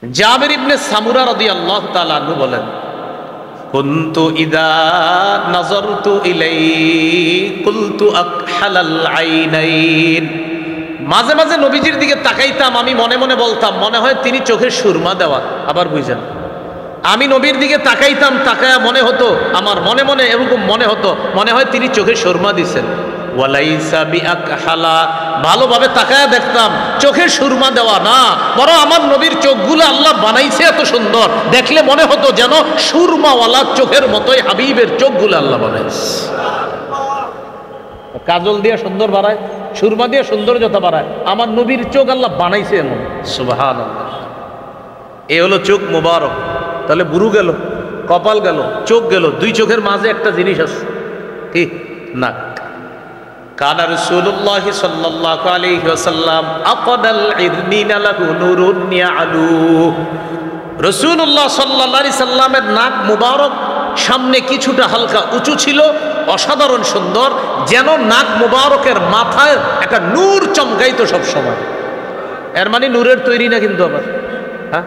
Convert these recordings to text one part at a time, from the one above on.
জাবির ইবনে সামুরা রাদিয়াল্লাহু তাআলা আনহু বলেন, কুনতু ইযা নাযারতু ইলাইহি কুলতু আকহালাল আইনাইন। মাঝে মাঝে নবীজির দিকে তাকাইতাম, আমি মনে মনে বলতাম মনে হয় তিনি চোখের সুরমা দেওয়া। আবার বুঝেন, আমি নবীর দিকে তাকাইতাম, তাকায়া মনে হতো আমার মনে মনে এরকম মনে হতো মনে হয় তিনি চোখের সুরমা দিছেন। ওয়ালাইসা বিআকহালা, ভালোভাবে তাকায়া দেখতাম চোখের সুরমা দেওয়া না, বরং আমার নবীর চোখগুলো আল্লাহ বানাইছে এত সুন্দর, দেখলে মনে হতো যেন সুরমাওয়ালা চোখের মতোই হাবিবের চোখগুলো আল্লাহ বানাইছে। কাজল দিয়ে সুন্দর বাড়ায়, সুরমা দিয়ে সৌন্দর্যতা বাড়ায়, আমার নবীর চোখ আল্লাহ বানাইছে এমন। সুবহানাল্লাহ। এ হলো চোখ মুবারক। তাহলে বুরু গেল, কপাল গেল, চোখ গেল, দুই চোখের মাঝে একটা জিনিস আছে, কি? নাক। কানা রাসূলুল্লাহ সাল্লাল্লাহু আলাইহি ওয়াসাল্লাম আকাদাল ইরনিনা লাহু নূরুন ইয়ালু। রাসূলুল্লাহ সাল্লাল্লাহু আলাইহি সাল্লামের নাক মুবারক সামনে কিছুটা হালকা উঁচু ছিল, অসাধারণ সুন্দর, যেন নাক মুবারকের মাথায় একটা নূর চমকাইতো সব সময়। এর মানে নূরের তৈরি না কিন্তু আবার, হ্যাঁ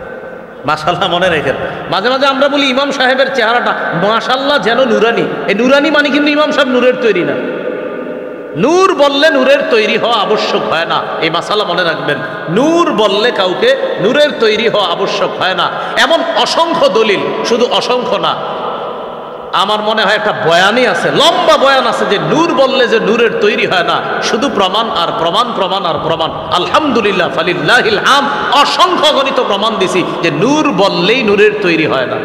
মাশাআল্লাহ মনে রেখেন। মাঝে মাঝে আমরা বলি ইমাম সাহেবের চেহারাটা মাশাআল্লাহ যেন নুরানি, এই নুরানি মানে কিন্তু ইমাম সাহেব নূরের তৈরি না। নূর বললে নূরের তৈরি হওয়া আবশ্যক হয় না, এই মাসালা মনে রাখবেন। নূর বললে কাউকে নূরের তৈরি হওয়া আবশ্যক হয় না। এমন অসংখ্য দলিল, শুধু অসংখ্য না, আমার মনে হয় একটা বয়ানই আছে, লম্বা বয়ান আছে, যে নূর বললে যে নূরের তৈরি হয় না, শুধু প্রমাণ আর প্রমাণ, প্রমাণ আর প্রমাণ। আলহামদুলিল্লাহ ফালিল্লাহিল হামদ, অসংখ্য গণিত প্রমাণ দিছি যে নূর বললেই নূরের তৈরি হয় না।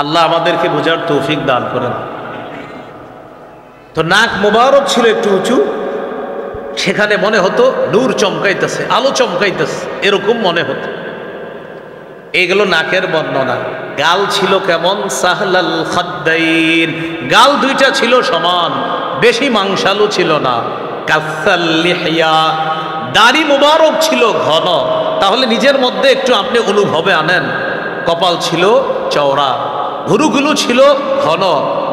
আল্লাহ আমাদেরকে বোঝার তৌফিক দান করেন। তো নাক মুবারক ছিল একটু উঁচু, সেখানে মনে হতো নূর চমকাইতেছে, আলো চমকাইতেছে, এরকম মনে হতো। এগুলো নাকের বর্ণনা। গাল ছিল কেমন? সাহলাল খাদ্দাইন, গাল দুইটা ছিল সমান, বেশি মাংসালু ছিল না। কাসাল লিহিয়া, দাড়ি মুবারক ছিল ঘন। তাহলে নিজের মধ্যে একটু আপনি অনুভবে আনেন, কপাল ছিল চওড়া, ভুরুগুলো ছিল ঘন,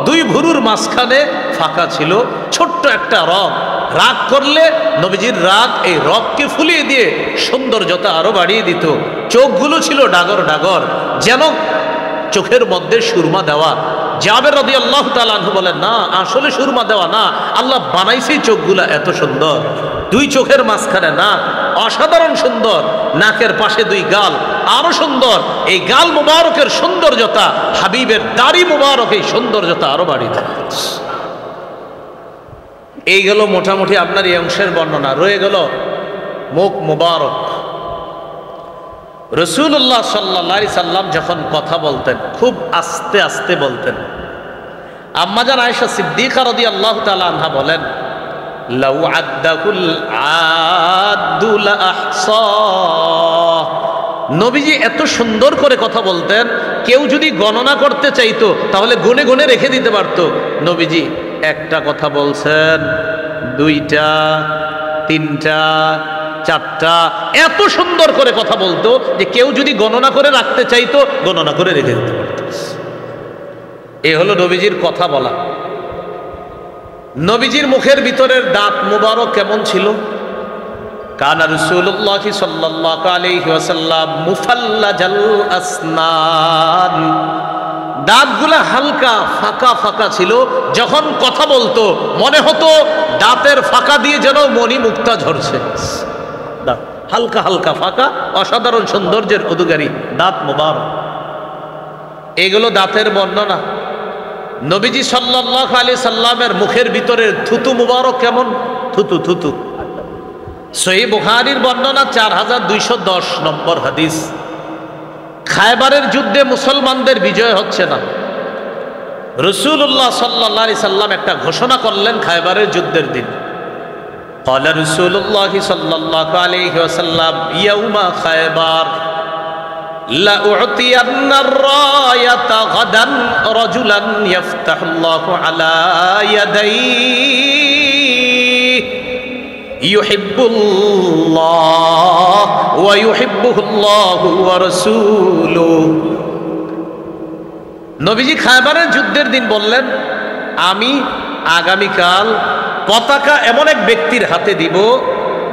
দুই ভুরুর মাঝখানে ফাঁকা ছিল, ছোট্ট একটা রগ। রাগ করলে নবীজির রাগ এই রগকে ফুলিয়ে দিয়ে সৌন্দর্যতা আরো বাড়িয়ে দিত। চোখগুলো ছিল ডাগর ডাগর, যেন চোখের মধ্যে সুরমা দেওয়া। জাবের রাদিয়াল্লাহু তাআলা আনহু বলেন, না আসলে সুরমা দেওয়া না, আল্লাহ বানাইছে চোখগুলা এত সুন্দর। দুই চোখের মাঝখানে নাক, অসাধারণ সুন্দর। নাকের পাশে দুই গাল, আরো সুন্দর। এই গাল মুবারকের সৌন্দর্যতা হাবিবের দাড়ি মুবারক এই সৌন্দর্যতা আরো বাড়িয়ে দেয়। এই গেল মোটামুটি আপনার এই অংশের বর্ণনা। রয়ে গেল মুখ মুবারক। রাসূলুল্লাহ সাল্লাল্লাহু আলাইহি সাল্লাম যখন কথা বলতেন খুব আস্তে আস্তে বলতেন। আম্মাজান আয়েশা সিদ্দিকা রাদিয়াল্লাহু তাআলা আনহা বলেন, লাউ আদ্দাকুল আদু লা আহসা। নবীজি এত সুন্দর করে কথা বলতেন, কেউ যদি গণনা করতে চাইতো তাহলে গুনে গুনে রেখে দিতে পারতো। নবীজি একটা কথা বলছেন, দুইটা, তিনটা, চারটা, এত সুন্দর করে কথা বলতো যে কেউ যদি গণনা করে রাখতে চাইতো গণনা করে রেখে দিতে পারত। এ হলো নবীজির কথা বলা। নবীজির মুখের ভিতরের দাঁত মুবারক কেমন ছিল? কানা রাসূলুল্লাহ সাল্লাল্লাহু আলাইহি ওয়াসাল্লাম মুফাল্লাজাল আসনান, দাঁতগুলা হালকা ফাঁকা ফাঁকা ছিল। যখন কথা বলতো মনে হতো দাঁতের ফাঁকা দিয়ে যেন মণি মুক্তা ঝরছে। দাঁত হালকা হালকা ফাঁকা, অসাধারণ সৌন্দর্যের অধিকারী দাঁত মুবারক। এগুলো দাঁতের বর্ণনা। নবীজি সাল্লাল্লাহু আলাইহি সাল্লামের মুখের ভিতরের থুতু মুবারক কেমন? থুতু থুতু। সহিহ বুখারীর বর্ণনা 4210 নম্বর হাদিস। খায়বারের যুদ্ধে মুসলমানদের বিজয় হচ্ছে না। রাসূলুল্লাহ সাল্লাল্লাহু আলাইহি সাল্লাম একটা ঘোষণা করলেন খায়বারের যুদ্ধের দিন। قال رسول الله صلى الله عليه وسلم يوم خيبر لأعطين الراية غدا رجلا يفتح الله على يديه يحب الله ويحبه الله ورسوله। নবীজি খায়বারের যুদ্ধের দিন বললেন, আমি আগামীকাল পতাকা এমন এক ব্যক্তির হাতে দিব,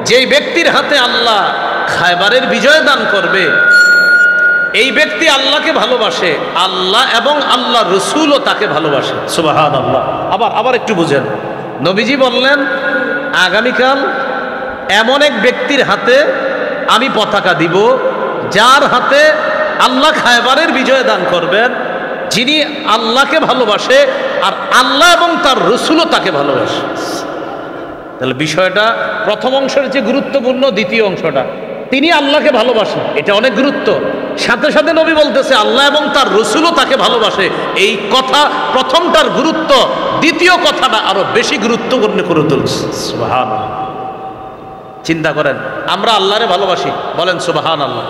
যেই ব্যক্তির হাতে আল্লাহ খায়বারের বিজয় দান করবে, এই ব্যক্তি আল্লাহকে ভালোবাসে, আল্লাহ এবং আল্লাহ রসুলও তাকে ভালোবাসে। সুবহানাল্লাহ। আবার একটু বুঝেন, নবীজি বললেন আগামীকাল এমন এক ব্যক্তির হাতে আমি পতাকা দিব, যার হাতে আল্লাহ খায়বারের বিজয় দান করবেন, যিনি আল্লাহকে ভালোবাসে আর আল্লাহ এবং তার রসুলও তাকে ভালোবাসে। তাহলে বিষয়টা প্রথম অংশের যে গুরুত্বপূর্ণ, দ্বিতীয় অংশটা তিনি আল্লাহকে ভালোবাসেন, এটা অনেক গুরুত্ব। সাথে সাথে নবী বলতেছে আল্লাহ এবং তার রসুলও তাকে ভালোবাসে। এই কথা প্রথমটার গুরুত্ব দ্বিতীয় কথাটা আরো বেশি গুরুত্বপূর্ণ করে তুলছে। সুবহানাল্লাহ। চিন্তা করেন, আমরা আল্লাহরে ভালোবাসি, বলেন সুবহানাল্লাহ,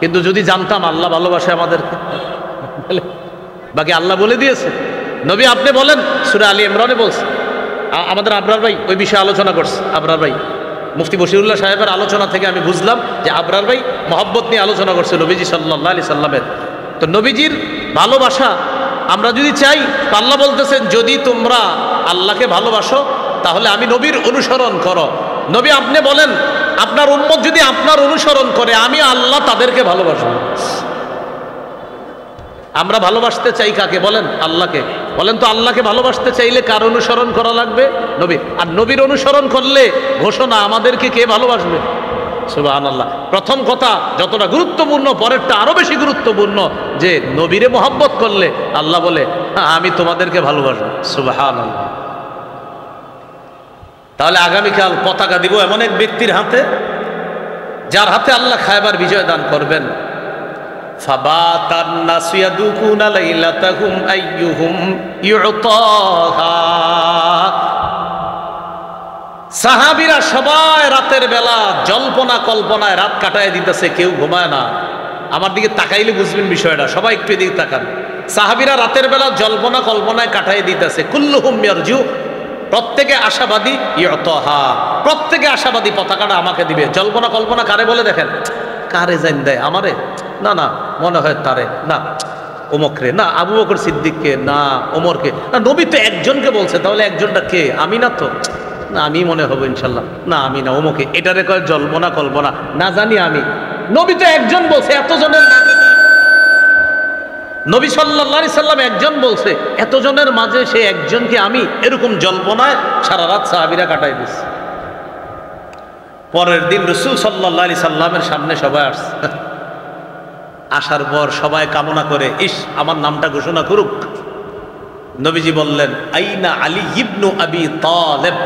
কিন্তু যদি জানতাম আল্লাহ ভালোবাসে আমাদেরকে, বাকি আল্লাহ বলে দিয়েছে। নবী আপনি বলেন, সূরা আলী ইমরানে বলছে। আমাদের আবরার ভাই ওই বিষয়ে আলোচনা করছে। আবরার ভাই, মুফতি বশিরুল্লাহ সাহেবের আলোচনা থেকে আমি বুঝলাম যে আবরার ভাই মহব্বত নিয়ে আলোচনা করছে নবীজি সাল্লাল্লাহু আলাইহি সাল্লামের। তো নবীজির ভালোবাসা আমরা যদি চাই, তো আল্লাহ বলতেছেন যদি তোমরা আল্লাহকে ভালোবাসো তাহলে আমি নবীর অনুসরণ করো। নবী আপনি বলেন আপনার উম্মত যদি আপনার অনুসরণ করে, আমি আল্লাহ তাদেরকে ভালোবাসবো। আমরা ভালোবাসতে চাই কাকে? বলেন আল্লাহকে। বলেন তো আল্লাহকে ভালোবাসতে চাইলে কার অনুসরণ করা লাগবে? নবী। আর নবীর অনুসরণ করলে ঘোষণা আমাদেরকে কে ভালোবাসবে? সুবহানাল্লাহ। প্রথম কথা যতটা গুরুত্বপূর্ণ, পরেরটা আরো বেশি গুরুত্বপূর্ণ, যে নবীরে মহব্বত করলে আল্লাহ বলে আমি তোমাদেরকে ভালোবাসবো। সুবহানাল্লাহ। তাহলে আগামীকাল পতাকা দিব এমন এক ব্যক্তির হাতে, যার হাতে আল্লাহ খায়বার বিজয় দান করবেন। ফাবাতান নাসু ইয়াদুকুনা লাইলাতাহুম আইয়ুহুম ইউতাহা। সাহাবীরা সবাই রাতের বেলা জল্পনা কল্পনায় রাত কাটায় দিতেছে, কেউ ঘুমায় না। আমার দিকে তাকাইলে বুঝবেন বিষয়টা, সবাই একটু এদিকে তাকান। সাহাবীরা রাতের বেলা জল্পনা কল্পনায় কাটায় দিতেছে। কুল্লুহুম ইয়ারজু, প্রত্যেকে আশাবাদী, ইউতাহা, প্রত্যেকে আশাবাদী পতাকাটা আমাকে দিবে। জল্পনা কল্পনা কারে বলে দেখেন? কারে জান দেয়? আমারে? না না, মনে হয় তারে, না ওমকরে, না আবু বকর সিদ্দিককে, না ওমরকে, না নবী তো একজনকে বলছে, তাহলে একজনটা কে? আমি না তো, না আমি মনে হবো ইনশাল্লাহ, না আমি না ওমকে। এটারে কয় জল্পনা কল্পনা, না জানি আমি। নবী তো একজন বলছে, এতজনের মাঝে নবী সাল্লাল্লাহু আলাইহি সাল্লাম একজন বলছে, এতজনের মাঝে সে একজনকে আমি, এরকম জল্পনায় সারা রাত সাহাবীরা কাটাই দিচ্ছে। পরের দিন রাসূল সাল্লাল্লাহু আলাইহি সাল্লামের সামনে সবাই আসছে। আসার পর সবাই কামনা করে, ইস আমার নামটা ঘোষণা করুক। নবীজি বললেন আইনা আলী ইবনু আবি তালেব।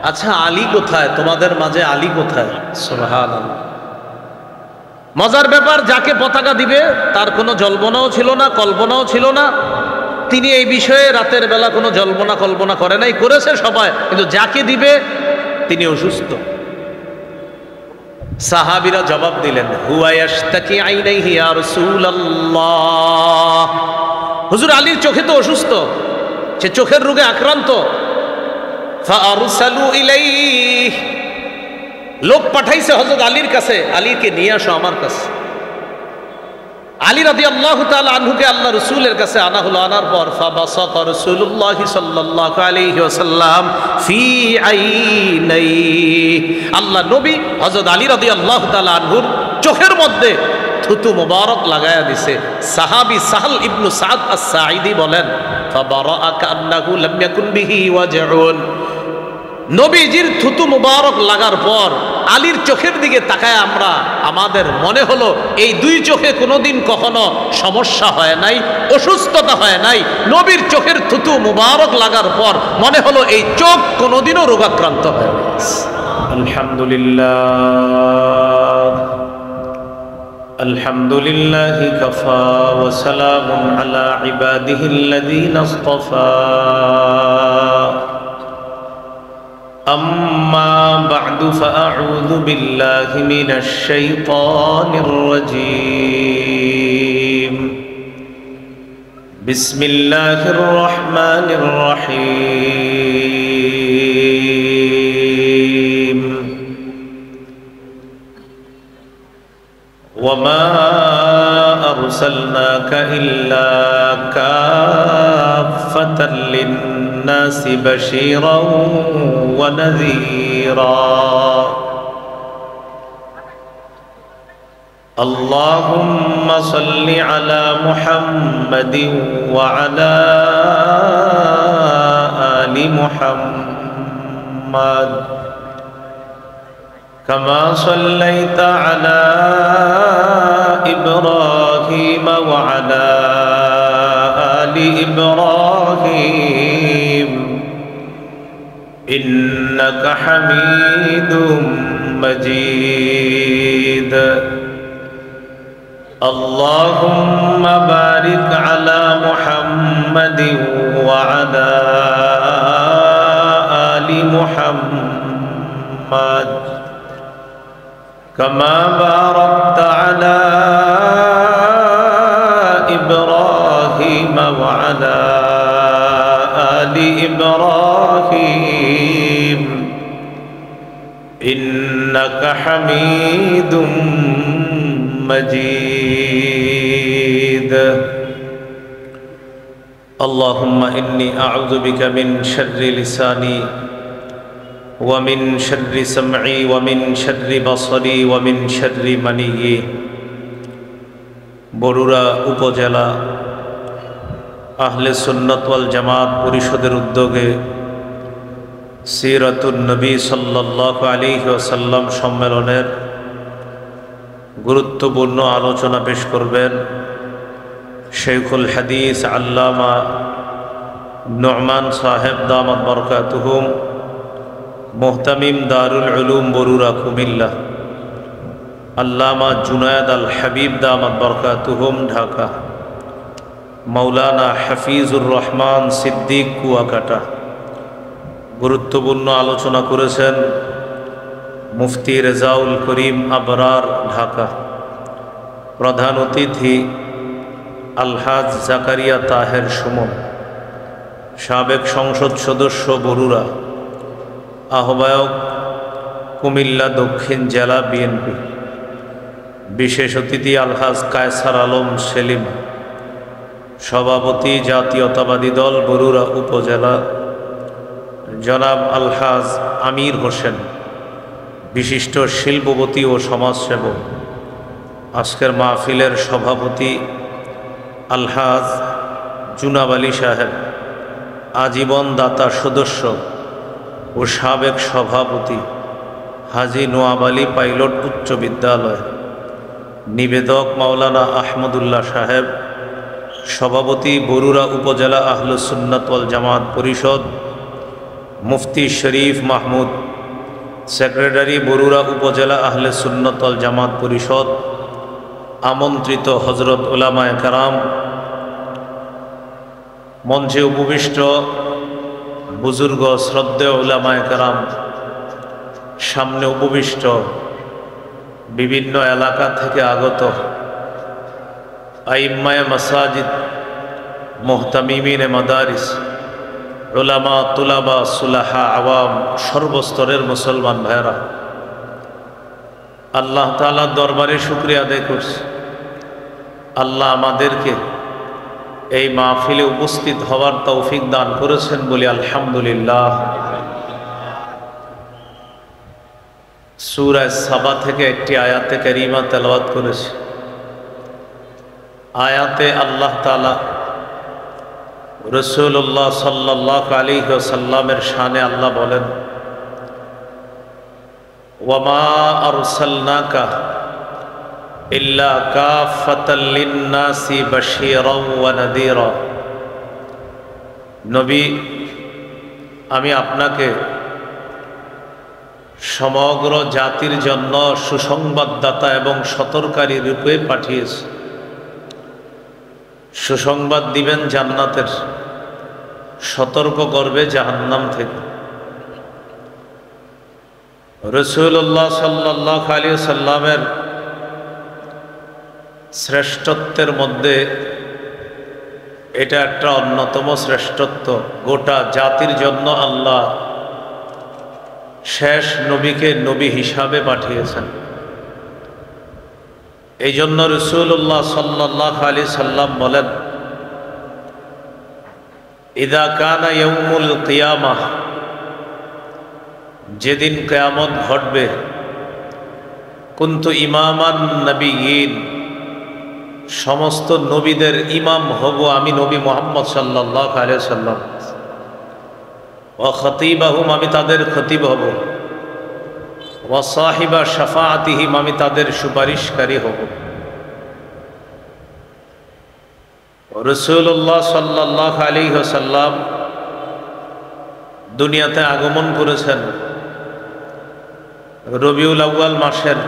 আচ্ছা আলী কোথায়? তোমাদের মাঝে আলী কোথায়? সুবহানাল্লাহ। মজার ব্যাপার, যাকে পতাকা দিবে তার কোনো জল্পনাও ছিল না, কল্পনাও ছিল না। তিনি এই বিষয়ে রাতের বেলা কোনো জল্পনা কল্পনা করে নাই, করেছে সবাই, কিন্তু যাকে দিবে তিনি অসুস্থ। সাহাবীরা জবাব দিলেন, হুয়া ইয়াশতাকি আইনাইহি ইয়া রাসূলুল্লাহ। হুজুর আলীর চোখে তো অসুস্থ, সে চোখের রোগে আক্রান্ত। ফাআরসালু ইলাইহি, লোক পাঠাইছে হযরত আলীর কাছে, আলীকে নিয়ে আসো আমার কাছে। আলী রাদিয়াল্লাহু তাআলা আনহুকে আল্লাহ রাসূলের কাছে আনা হলো। আনার পর ফাবাসাতা রাসূলুল্লাহ সাল্লাল্লাহু আলাইহি ওয়াসাল্লাম ফি আইনাইহি, আল্লাহ নবী হযরত আলী রাদিয়াল্লাহু তাআলা আনহুর চোখের মধ্যে থুতু মুবারক লাগায়া দিছে। সাহাবী সাহল ইবনু সাদ আস-সাঈদী বলেন, ফাবারাআ কান্নাহু লাম ইয়াকুন বিহি ওয়াজউন। নবীজির থুতু মুবারক লাগার পর আলীর চোখের দিকে তাকায় আমাদের মনে হলো এই দুই চোখে কোনোদিন কখনো সমস্যা হয় নাই, অসুস্থতা হয় নাই। নবীর চোখের থুতু মুবারক লাগার পর মনে হলো এই চোখ কোনোদিনও রোগাক্রান্ত হয় না। আলহামদুলিল্লাহ, আলহামদুলিল্লাহি কাফা ওয়া সালামুন আলা ইবাদিহিল্লাযীনা ইসতাফা। أما بعد فأعوذ بالله من الشيطان الرجيم. بسم الله الرحمن الرحيم. وما أرسلناك إلا كافة للناس بشيرا ونذيرا. اللهم صل على محمد وعلى آل محمد كما صليت على إبراهيم وعلى آل إبراهيم إنك حميد مجيد اللهم بارك على محمد وعلى آل محمد كما باركت على إبراهيم وعلى آل إبراهيم إنك حميد مجيد اللهم إني أعوذ بك من شر لساني ومن شر سمعي ومن شر بصري ومن شر مني বরুড়া উপজেলা আহলে সুন্নাত ওয়াল জামাত পরিষদের উদ্যোগে সিরাতুন নবী সাল্লাল্লাহু আলাইহি ওয়াসাল্লাম সম্মেলনের গুরুত্বপূর্ণ আলোচনা পেশ করবেন শেখুল হাদিস আল্লামা নু'মান সাহেব দামাত বরকাতুহুম মুহতামিম দারুল উলুম বরুড়া কুমিল্লা আল্লামা জুনায়েদ আল হাবিব দামাত বরকাতুহুম ঢাকা মাওলানা হাফিজুর রহমান সিদ্দিক কুয়াকাটা গুরুত্বপূর্ণ আলোচনা করেছেন মুফতি রেজাউল করিম আবরার ঢাকা প্রধান অতিথি আলহাজ জাকারিয়া তাহের সুমন সাবেক সংসদ সদস্য বরুড়া আহ্বায়ক কুমিল্লা দক্ষিণ জেলা বিএনপি বিশেষ অতিথি আলহাজ কায়সার আলম সেলিম সভাপতি জাতীয়তাবাদী দল বরুড়া উপজেলা জনাব আলহাজ আমির হোসেন বিশিষ্ট শিল্পপতি ও সমাজসেবক আজকের মাহফিলের সভাপতি আলহাজ জুনাব আলী সাহেব আজীবন দাতা সদস্য ও সাবেক সভাপতি হাজী নোয়াব আলী পাইলট উচ্চ বিদ্যালয় নিবেদক মাওলানা আহমদুল্লাহ সাহেব সভাপতি বরুড়া উপজেলা আহলে সুন্নাত ওয়াল জামাত পরিষদ মুফতি শরীফ মাহমুদ সেক্রেটারি বরুড়া উপজেলা আহলে সুন্নাত ওয়াল জামাত পরিষদ আমন্ত্রিত হযরত উলামায়ে কেরাম মঞ্চে উপবিষ্ট বুজুর্গ শ্রদ্ধেয় উলামায়ে কেরাম সামনে উপবিষ্ট বিভিন্ন এলাকা থেকে আগত আইম্মায়ে মাসাজিদ মুহতামিমিনে মাদারিস উলামা তুলাবা সুলাহা আওয়াম সর্বস্তরের মুসলমান ভাইরা আল্লাহ তাআলার দরবারে শুকরিয়া আদায় করছি আল্লাহ আমাদেরকে এই মাহফিলে উপস্থিত হওয়ার তৌফিক দান করেছেন বলি আলহামদুলিল্লাহ। সূরা সাবা থেকে একটি আয়াতে কারিমা তেলাওয়াত করেছি। আয়াতে আল্লাহ তাআলা রাসূলুল্লাহ সাল্লাল্লাহু আলাইহি ওয়াসাল্লামের শানে আল্লাহ বলেন, ওয়ামা আরসালনাকা ইল্লা কাফাতাল লিন্নাসি বাশীরাও ওয়া নাযীরা। নবী, আমি আপনাকে সমগ্র জাতির জন্য সুসংবাদদাতা এবং সতর্ককারী রূপে পাঠিয়েছি। সুসংবাদ দিবেন জান্নাতের, সতর্ক করবে জাহান্নাম থেকে। রাসূলুল্লাহ সাল্লাল্লাহু আলাইহি ওয়াসাল্লামের শ্রেষ্ঠত্বের মধ্যে এটা একটা অন্যতম শ্রেষ্ঠত্ব। গোটা জাতির জন্য আল্লাহ শেষ নবীকে নবী হিসাবে পাঠিয়েছেন। এই জন্য রাসূলুল্লাহ সাল্লাল্লাহু আলাইহি সাল্লাম বলেন, ইদা কানা ইয়াউমুল কিয়ামাহ, যেদিন কিয়ামত ঘটবে, কুনতু ইমামান নবিয়্যিন, সমস্ত নবীদের ইমাম হব আমি নবী মুহাম্মদ সাল্লাল্লাহু আলাইহি ওয়াসাল্লাম। ওয়া খতীবাহুম, আমি তাদের খতিব হব। ওয়া সাহিবা শাফাআতিহিম, আমি তাদের সুপারিশকারী হব। রাসূলুল্লাহ সাল্লাল্লাহু আলাইহি ওয়াসাল্লাম দুনিয়াতে আগমন করেছেন রবিউল আউয়াল মাসের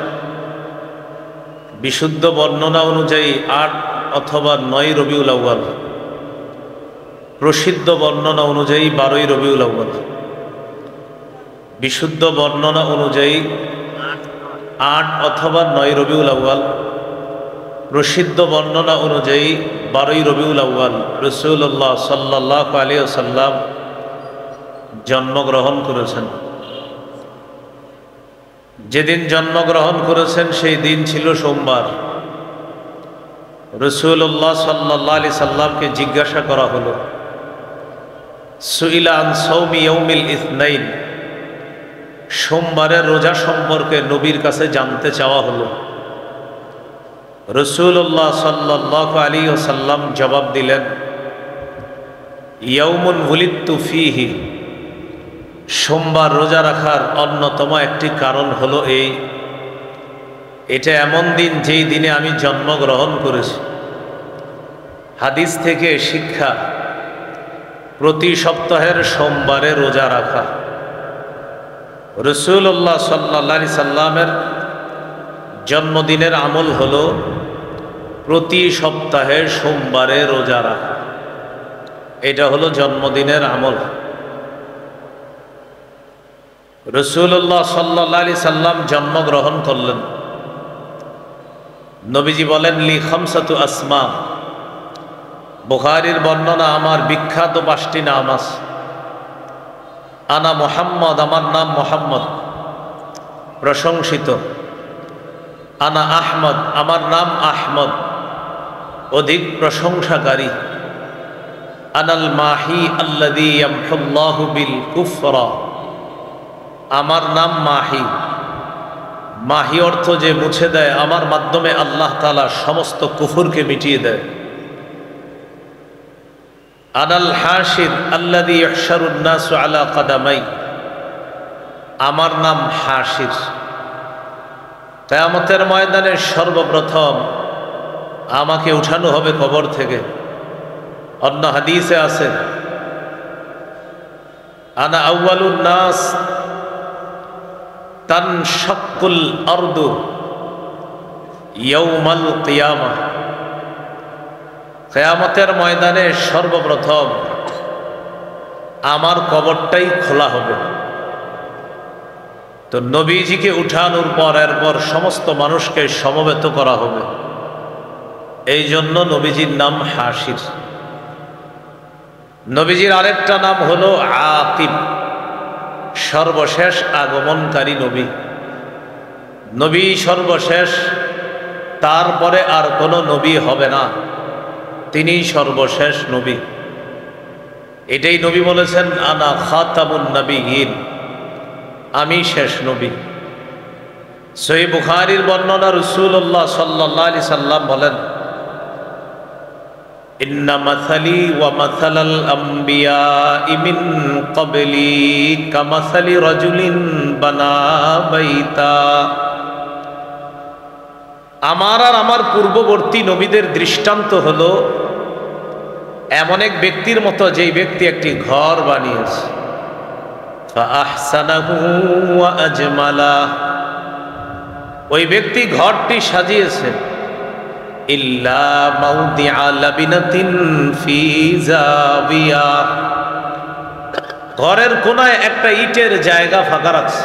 বিশুদ্ধ বর্ণনা অনুযায়ী ৮ অথবা ৯ রবিউল আউয়াল, প্রসিদ্ধ বর্ণনা অনুযায়ী ১২ই রবিউল আউয়াল। বিশুদ্ধ বর্ণনা অনুযায়ী ৮ অথবা ৯ রবিউল আউয়াল, প্রসিদ্ধ বর্ণনা অনুযায়ী ১২ই রবিউল আউয়াল রাসূলুল্লাহ সাল্লাল্লাহু আলাইহি ওয়াসাল্লাম জন্মগ্রহণ করেছেন। যেদিন জন্মগ্রহণ করেছেন সেই দিন ছিল সোমবার। রাসূলুল্লাহ সাল্লাল্লাহু আলাইহি সাল্লামকে জিজ্ঞাসা করা হলো, সুইলা আন সাওমি ইয়াউমিল ইসনাইন, সোমবারের রোজা সম্পর্কে নবীর কাছে জানতে চাওয়া হলো। রাসূলুল্লাহ সাল্লাল্লাহু আলাইহি ওয়াসাল্লাম জবাব দিলেন, ইয়াউমুন উলিদতু ফীহি, সোমবার রোজা রাখার অন্যতম একটি কারণ হলো এটা এমন দিন যেই দিনে আমি জন্মগ্রহণ করেছি। হাদিস থেকে শিক্ষা, প্রতি সপ্তাহের সোমবারে রোজা রাখা। রাসূলুল্লাহ সাল্লাল্লাহু আলাইহি সাল্লামের জন্মদিনের আমল হলো প্রতি সপ্তাহে সোমবারে রোজা রাখা। এটা হলো জন্মদিনের আমল। রাসূলুল্লাহ সাল্লাল্লাহু আলাইহি সাল্লাম জন্মগ্রহণ করলেন। নবীজি বলেন, লি খামসাতু আসমা, বুখারীর বর্ণনা, আমার বিখ্যাত 5টি নাম আছে। আনা মুহাম্মদ, আমার নাম মুহাম্মদ, প্রশংসিত। আনা আহমদ, আমার নাম আহমদ, অধিক প্রশংসাকারী। আনাল মাহি আল্লাযী ইয়ামহুল্লাহু বিল কুফরা, আমার নাম মাহি। মাহি অর্থ যে মুছে দেয়, আমার মাধ্যমে আল্লাহ তাআলা সমস্ত কুফরকে মিটিয়ে দেয়। আনাল হাশির আল্লাযী ইহশারুন নাসু আলা কাদামাই, আমার নাম হাশির। কিয়ামতের ময়দানে সর্বপ্রথম আমাকে উঠানো হবে কবর থেকে। অন্য হাদিসে আছে, আনা আউয়ালুন নাস তানশাক্কুল আরদু ইয়াউমাল কিয়ামাহ, কিয়ামতের ময়দানে সর্বপ্রথম আমার কবরটাই খোলা হবে। তো নবীজিকে উঠানোর পর এরপর সমস্ত মানুষকে সমবেত করা হবে। এই জন্য নবীজির নাম হাশির। নবীজির আরেকটা নাম হলো আকিব, সর্বশেষ আগমনকারী নবী। নবী সর্বশেষ, তারপরে আর কোনো নবী হবে না, তিনি সর্বশেষ নবী। এটাই নবী বলেছেন, আনা খাতামুন নবিয়্যিন, আমি শেষ নবী। সহিহ বুখারীর বর্ণনা, রাসূলুল্লাহ সাল্লাল্লাহু আলাইহি সাল্লাম বলেন, ইন্না মাসালি ওয়া মাসালাল আমবিয়াই মিন ক্বাবলি কামাসালি রাজুলিন বানা বাইতা, আমার আর আমার পূর্ববর্তী নবীদের দৃষ্টান্ত হলো এমন এক ব্যক্তির মতো, যেই ব্যক্তি একটি ঘর বানিয়েছে। ফাআহসানাহু ওয়া আজমালা, ওই ব্যক্তি ঘরটি সাজিয়েছে। ইল্লা মাউদিআ লাবিনাতিন ফি জাবিয়া, ঘরের কোনায় একটা ইটের জায়গা ফাঁকা রাখছে।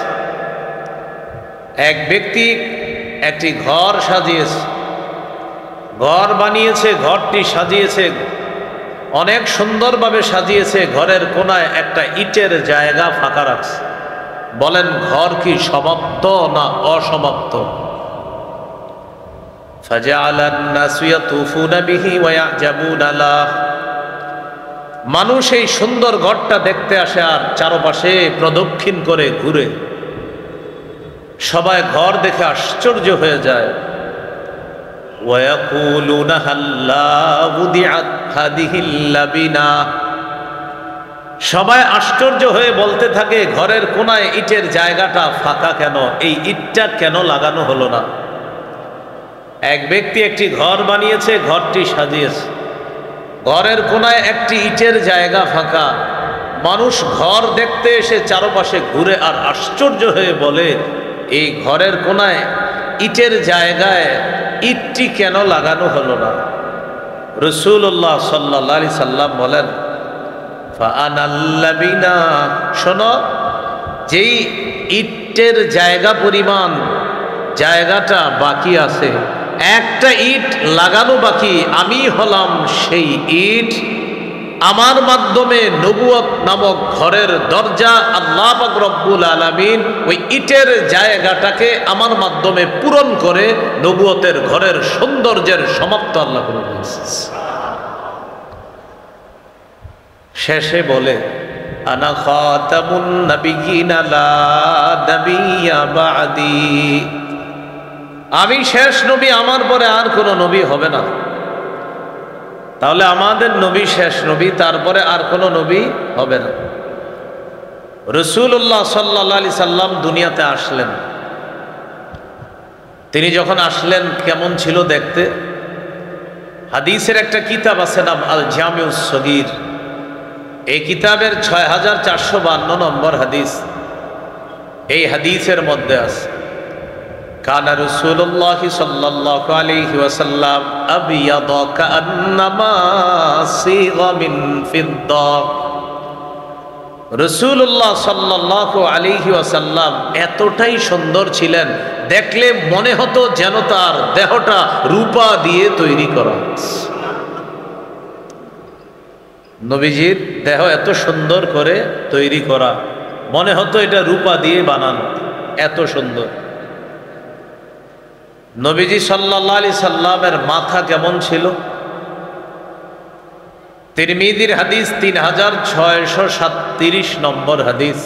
এক ব্যক্তি একটি ঘর সাজিয়েছে, ঘর বানিয়েছে, ঘরটি সাজিয়েছে, অনেক সুন্দরভাবে সাজিয়েছে, ঘরের কোনায় একটা ইটের জায়গা ফাঁকা রাখছে। বলেন, ঘর কি সমাপ্ত না অসমাপ্ত? ফাজআলান নাসু ইয়াতুফুনা বিহি ওয়া ইয়াজাবুনা লাহ, মানুষ এই সুন্দর ঘরটা দেখতে আসে আর চারপাশে প্রদক্ষিণ করে ঘুরে। সবাই ঘর দেখে আশ্চর্য হয়ে যায়। ওয়ায়াকুলুনা হাল্লা উদিআত হাদিহিল লাবিনা, সবাই আশ্চর্য হয়ে বলতে থাকে ঘরের কোনায় ইটের জায়গাটা ফাঁকা কেন, এই ইটটা কেন লাগানো হলো না। এক ব্যক্তি একটি ঘর বানিয়েছে, ঘরটি সাজিয়েছে, ঘরের কোনায় একটি ইটের জায়গা ফাঁকা। মানুষ ঘর দেখতে এসে চারপাশে ঘুরে আর আশ্চর্য হয়ে বলে এই ঘরের কোনায় ইটের জায়গায় ইটটি কেন লাগানো হলো না। রাসূলুল্লাহ সাল্লাল্লাহু আলাইহি সাল্লাম বলেন ফাআনাল্লাবিনা, শোনো, যেই ইটের জায়গা পরিমাণ জায়গাটা বাকি আছে, একটা ইট লাগানো বাকি, আমি হলাম সেই ইট। আমার মাধ্যমে নবুয়ত নামক ঘরের দরজা আল্লাহ পাক রব্বুল আলামিন ওই ইটের জায়গাটাকে আমার মাধ্যমে পূরণ করে নবুয়তের ঘরের সৌন্দর্যের সমাপ্ত আল্লাহ করে দিয়েছে। শেষে বলে আনা খাতামুন নাবিয়িনা লা নাবিয়্যা বা'দি, আমি শেষ নবী, আমার পরে আর কোনো নবী হবে না। তাহলে আমাদের নবী শেষ নবী, তারপরে আর কোনো নবী হবে না। রাসূলুল্লাহ সাল্লাল্লাহু আলাইহি সাল্লাম দুনিয়াতে আসলেন। তিনি যখন আসলেন কেমন ছিল দেখতে? হাদিসের একটা কিতাব আছে নাম আল জামিউস সগীর। এই কিতাবের 6452 নম্বর হাদিস। এই হাদিসের মধ্যে আছে কানা রাসূলুল্লাহ সাল্লাল্লাহু আলাইহি ওয়াসাল্লাম আবিয়াদা কান্নামা সিগা মিন ফিদ্দা। রাসূলুল্লাহ সাল্লাল্লাহু আলাইহি ওয়াসাল্লাম এতটাই সুন্দর ছিলেন, দেখলে মনে হতো যেন তার দেহটা রূপা দিয়ে তৈরি করা। নবীজির দেহ এত সুন্দর করে তৈরি করা, মনে হতো এটা রূপা দিয়ে বানানো, এত সুন্দর। নবীজি সাল্লাল্লাহু আলাইহি সাল্লামের মাথা কেমন ছিল? তিরমিজির হাদিস 3637 নম্বর হাদিস।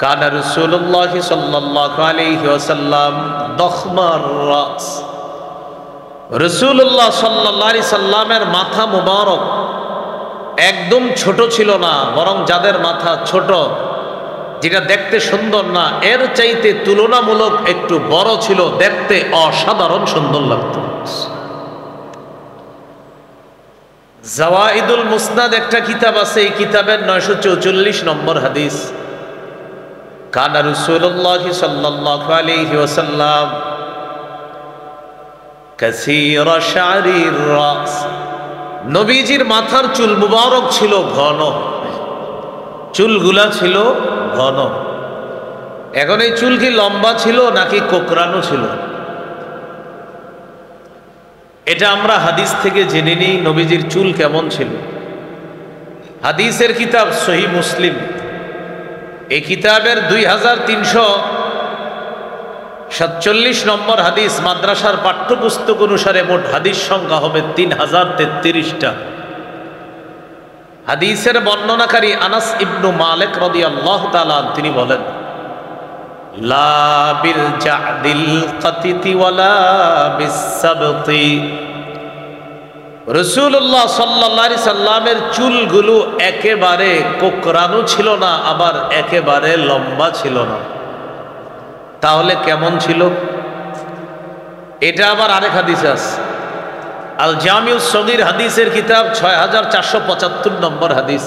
কানা রাসূলুল্লাহ সাল্লাল্লাহু আলাইহি ওয়াসাল্লাম দখমার রাস। রাসূলুল্লাহ সাল্লাল্লাহু আলাইহি সাল্লামের মাথা মুবারক একদম ছোট ছিল না, বরং যাদের মাথা ছোট, যেটা দেখতে সুন্দর না, এর চাইতে তুলনামূলক একটু বড় ছিল, দেখতে অসাধারণ সুন্দর লাগতো। জাওয়াইদুল মুসনাদ একটা কিতাব আছে, এই কিতাবের 944 নম্বর হাদিস। কানা রাসূলুল্লাহ সাল্লাল্লাহু আলাইহি ওয়াসাল্লাম কাসীরা শা'রির রাস। নবীজির মাথার চুল মুবারক ছিল ঘন, চুলগুলা ছিল ঘন। এখন এই চুল কি লম্বা ছিল নাকি কোকড়ানো ছিল? এটা আমরা হাদিস থেকে জেনে নিই নবীজির চুল কেমন ছিল। হাদিসের কিতাব সহিহ মুসলিম, এই কিতাবের 2347 নম্বর হাদিস। মাদ্রাসার পাঠ্যপুস্তক অনুসারে মোট হাদিস সংখ্যা হবে 3033টা। হাদিসের বর্ণনাকারী আনাস ইবনু মালিক রাদিয়াল্লাহু তাআলা তিনি বলেন লা বিল জাদিল কাতিতি ওয়ালা বিসসাবতি। রাসূলুল্লাহ সাল্লাল্লাহু আলাইহি সাল্লামের চুলগুলো একেবারে কোকড়ানো ছিল না, আবার একেবারে লম্বা ছিল না। তাহলে কেমন ছিল? এটা আবার আরেক হাদিস আছে, আল জামিউস সগীর হাদিসের কিতাব 6475 নম্বর হাদিস।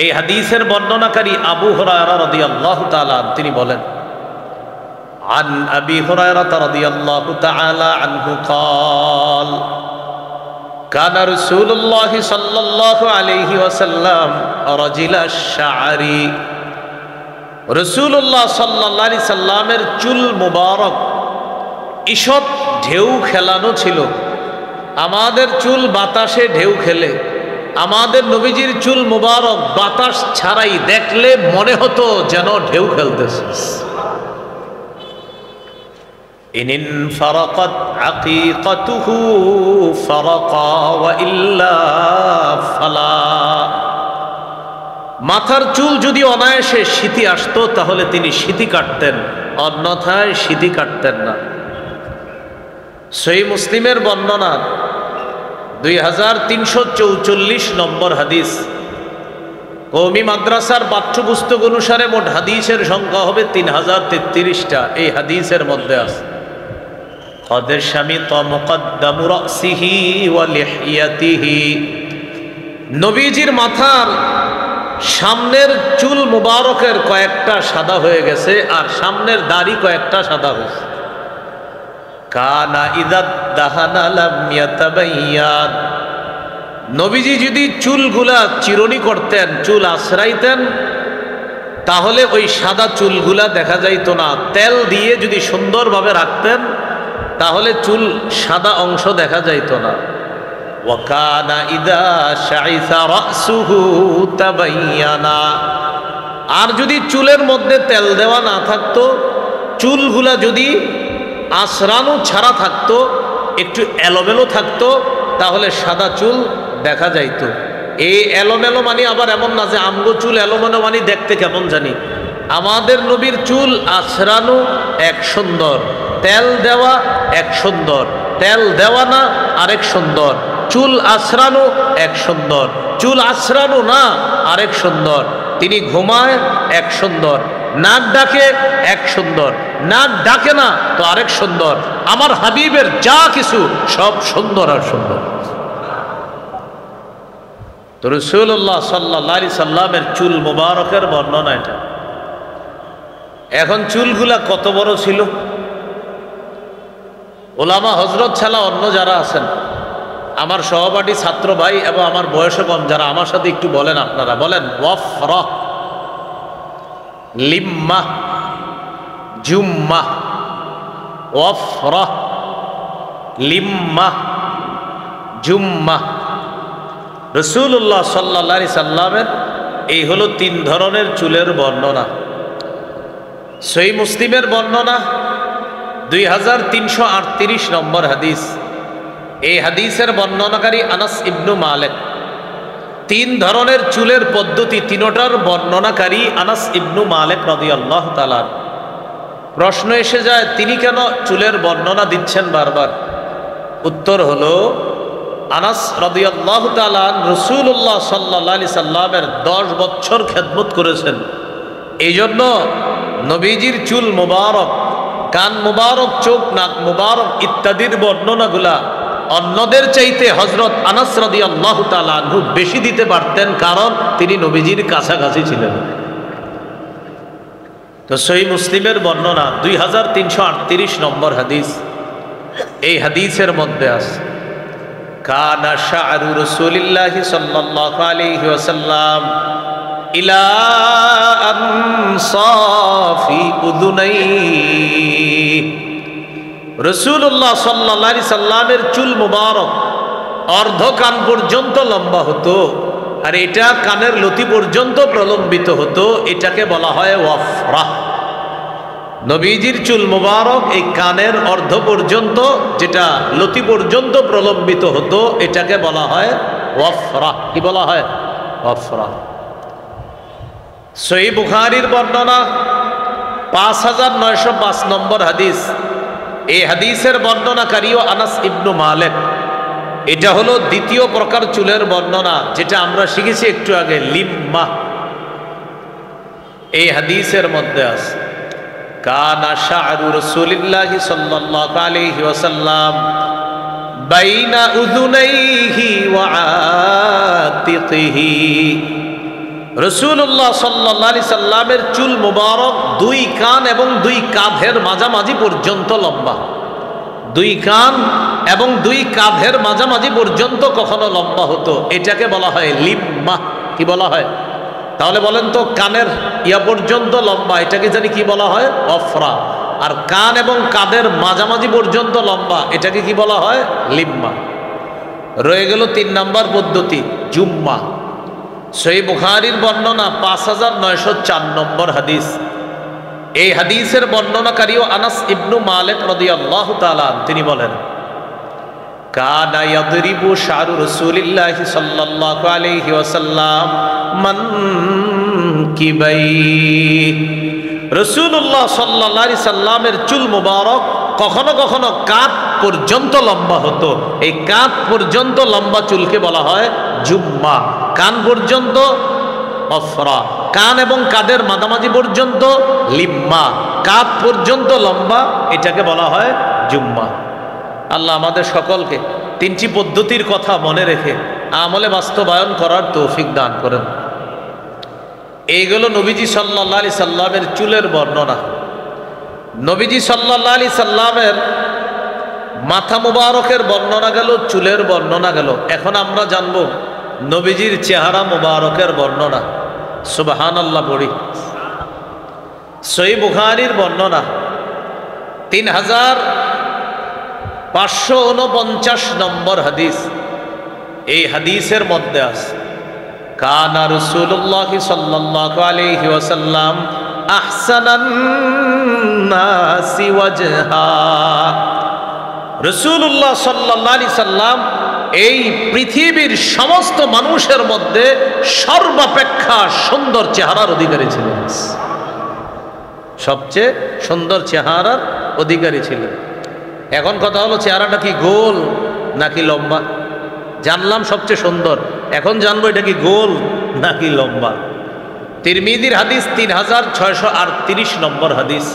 এই হাদিসের বর্ণনাকারী আবু হুরায়রা রাদিয়াল্লাহু তাআলা তিনি বলেন আন আবি হুরায়রা রাদিয়াল্লাহু তাআলা আনহু قال কানা রাসূলুল্লাহ সাল্লাল্লাহু আলাইহি ওয়াসাল্লাম রাজিলা শা'রি। রাসূলুল্লাহ সাল্লাল্লাহু আলাইহি সাল্লামের চুল মুবারক ঈষৎ ঢেউ খেলানো ছিল। আমাদের চুল বাতাসে ঢেউ খেলে, আমাদের নবীজির চুল মুবারক বাতাস ছাড়াই দেখলে মনে হতো যেন ঢেউ খেলতেছে। ইনিন ফারাকাত আকিকাতুহু ফারাকা ওয়া ইল্লা ফালা। মাথার চুল যদি অনায়াসে সিঁথি আসতো তাহলে তিনি সিঁথি কাটতেন, অন্যথায় সিঁথি কাটতেন না। সহিহ মুসলিমের বর্ণনা 2344 নম্বর হাদিস। কওমি মাদ্রাসার পাঠ্যপুস্তক অনুসারে মোট হাদিসের সংখ্যা হবে 3033টা। এই হাদিসের মধ্যে আছে قد شمط مقدم رأسه ولحيته, নবীজির মাথার সামনের চুল মুবারকের কয়েকটা সাদা হয়ে গেছে আর সামনের দাড়ি কয়েকটা সাদা হয়েছে। কানা ইযা দাহানা লাম ইয়াতাবায়্যান, নবীজি যদি চুলগুলা চিরুনি করতেন, চুল আশ্রাইতেন, তাহলে ওই সাদা চুলগুলা দেখা যাইতো না। তেল দিয়ে যদি সুন্দরভাবে রাখতেন তাহলে চুল সাদা অংশ দেখা যাইতো না। ওয়াকানা ইদা শাইসা রাসুহু তাবায়্যানা, আর যদি চুলের মধ্যে তেল দেওয়া না থাকতো, চুলগুলা যদি আশ্রানো ছাড়া থাকতো, একটু এলোমেলো থাকতো, তাহলে সাদা চুল দেখা যাইতো। এই এলোমেলো মানে আবার এমন না যে আমগো চুল এলোমেলো মানে দেখতে কেমন জানি। আমাদের নবীর চুল আছড়ানো এক সুন্দর, তেল দেওয়া এক সুন্দর, তেল দেওয়া না আরেক সুন্দর, চুল আছড়ানো এক সুন্দর, চুল আছড়ানো না আরেক সুন্দর। তিনি ঘুমায় এক সুন্দর, নাক ডাকে এক সুন্দর, নাক ডাকে না তো আরেক সুন্দর। আমার হাবিবের যা কিছু সব সুন্দর আর সুন্দর। তো রাসূলুল্লাহ সাল্লাল্লাহু আলাইহি সাল্লামের চুল মুবারকের বর্ণনা এটা। এখন চুলগুলা কত বড় ছিল, ওলামা হযরত ছাড়া অন্য যারা আছেন, আমার সহপাঠী ছাত্র ভাই এবং আমার বয়সে কম যারা, আমার সাথে একটু বলেন, আপনারা বলেন ওয়াফরা, লিম্মা, জুম্মা। ওয়াফরা, লিম্মা, জুম্মা। রাসূলুল্লাহ সাল্লাল্লাহু আলাইহি সাল্লামের এই হলো 3 ধরনের চুলের বর্ণনা। সহিহ মুসলিমের বর্ণনা 2338 নম্বর হাদিস। এই হাদিসের বর্ণনাকারী আনাস ইবনু মালিক। 3 ধরনের চুলের পদ্ধতি, তিনোটার বর্ণনাকারী আনাস ইবনু মালিক রাদিয়াল্লাহু তাআলা। প্রশ্ন এসে যায় তিনি কেন চুলের বর্ণনা দিচ্ছেন বারবার? উত্তর হলো আনাস রাদিয়াল্লাহু তাআলা রাসূলুল্লাহ সাল্লাল্লাহু আলাইহি সাল্লামের 10 বছর খেদমত করেছেন। এই জন্য নবীজির চুল মুবারক, কান মুবারক, চোখ নাক মুবারক ইত্যাদির বর্ণনাগুলা অন্যদের চাইতে হযরত আনাস রাদিয়াল্লাহু তাআলা আনহু বেশি দিতে পারতেন, কারণ তিনি নবীজির কাছাকাছি ছিলেন। তো সহিহ মুসলিমের বর্ণনা 2338 নম্বর হাদিস। এই হাদিসের মধ্যে আছে কানা শা'রু রাসূলিল্লাহি সাল্লাল্লাহু আলাইহি ওয়াসাল্লাম ইলা আনসাফি উযুনাইহি, রাসূলুল্লাহ সাল্লাল্লাহু আলাইহি সাল্লামের চুল মুবারক অর্ধ কান পর্যন্ত লম্বা হতো, আর এটা কানের লতি পর্যন্ত প্রলম্বিত হতো। এটাকে বলা হয় ওয়াফরা। নবীজির চুল মুবারক এই কানের অর্ধ পর্যন্ত, যেটা লতি পর্যন্ত প্রলম্বিত হতো, এটাকে বলা হয় ওয়াফরা। কি বলা হয়? ওয়াফরা। সহিহ বুখারীর বর্ণনা 5905 নম্বর হাদিস। এই হাদিসের বর্ণনাকারীও আনাস ইবনু মালিক। এটা হলো দ্বিতীয় প্রকার চুলের বর্ণনা, যেটা আমরা শিখেছি একটু আগে, লিম্মা। এই হাদিসের মধ্যে আছে কানা শা'রু রাসূলিল্লাহি সাল্লাল্লাহু আলাইহি ওয়াসাল্লাম বাইনা উযুনাইহি ওয়া আতিকিহি, রাসূলুল্লাহ সাল্লাল্লাহু আলাইহি সাল্লামের চুল মুবারক 2 কান এবং 2 কাঁধের মাঝামাঝি পর্যন্ত লম্বা। 2 কান এবং 2 কাঁধের মাঝামাঝি পর্যন্ত কখনো লম্বা হতো, এটাকে বলা হয় লিম্মা। কি বলা হয়? তাহলে বলেন তো, কানের ইয়া পর্যন্ত লম্বা, এটাকে জানি কি বলা হয়? ওয়াফরা। আর কান এবং কাঁধের মাঝামাঝি পর্যন্ত লম্বা, এটাকে কি বলা হয়? লিম্মা। রয়ে গেল 3 নম্বর পদ্ধতি, জুম্মা। সহিহ বুখারীর বর্ণনা 5904 নম্বর হাদিস। এই হাদিসের বর্ণনাকারীও আনাস ইবনু মালিক রাদিয়াল্লাহু তাআলা। তিনি বলেন কানা ইয়াদরিবু শা'রু রাসূলিল্লাহি সাল্লাল্লাহু আলাইহি ওয়াসাল্লাম মান মানকিবাই। রাসূলুল্লাহ সাল্লাল্লাহু আলাইহি সাল্লামের চুল মুবারক কখনো কখনো কাঁধ পর্যন্ত লম্বা হতো। এই কাঁধ পর্যন্ত লম্বা চুলকে বলা হয় জুম্মা। কান পর্যন্ত অফরা, কান এবং কাদের মাঝামাঝি পর্যন্ত লিম্মা, কাঁধ পর্যন্ত লম্বা, এটাকে বলা হয় জুম্মা। আল্লাহ আমাদের সকলকে তিনটি পদ্ধতির কথা মনে রেখে আমলে বাস্তবায়ন করার তৌফিক দান করেন। এইগুলো নবীজি সাল্লাল্লাহু আলাইহি সাল্লামের চুলের বর্ণনা। নবীজি সাল্লাল্লাহু আলাইহি সাল্লামের মাথা মুবারকের বর্ণনা গেল, চুলের বর্ণনা গেল। এখন আমরা জানব নবীজির চেহারা মুবারকের বর্ণনা। সুবহানাল্লাহ পড়ি। সহিহ বুখারীর বর্ণনা 3549 নম্বর হাদিস। এই হাদিসের মধ্যে আছে কানা রাসূলুল্লাহ সাল্লাল্লাহু আলাইহি ওয়াসাল্লাম আহসানান নাসি ওয়াজহা। রাসূলুল্লাহ সাল্লাল্লাহু আলাইহি সাল্লাম এই পৃথিবীর সমস্ত মানুষের মধ্যে সর্বাপেক্ষা সুন্দর চেহারার অধিকারী ছিলেন। সবচেয়ে সুন্দর চেহারার অধিকারী ছিলেন। এখন কথা হলো চেহারাটা কি গোল নাকি লম্বা? জানলাম সবচেয়ে সুন্দর, এখন জানবো এটা কি গোল নাকি লম্বা। তিরমিজির হাদিস 3638 নম্বর হাদিস।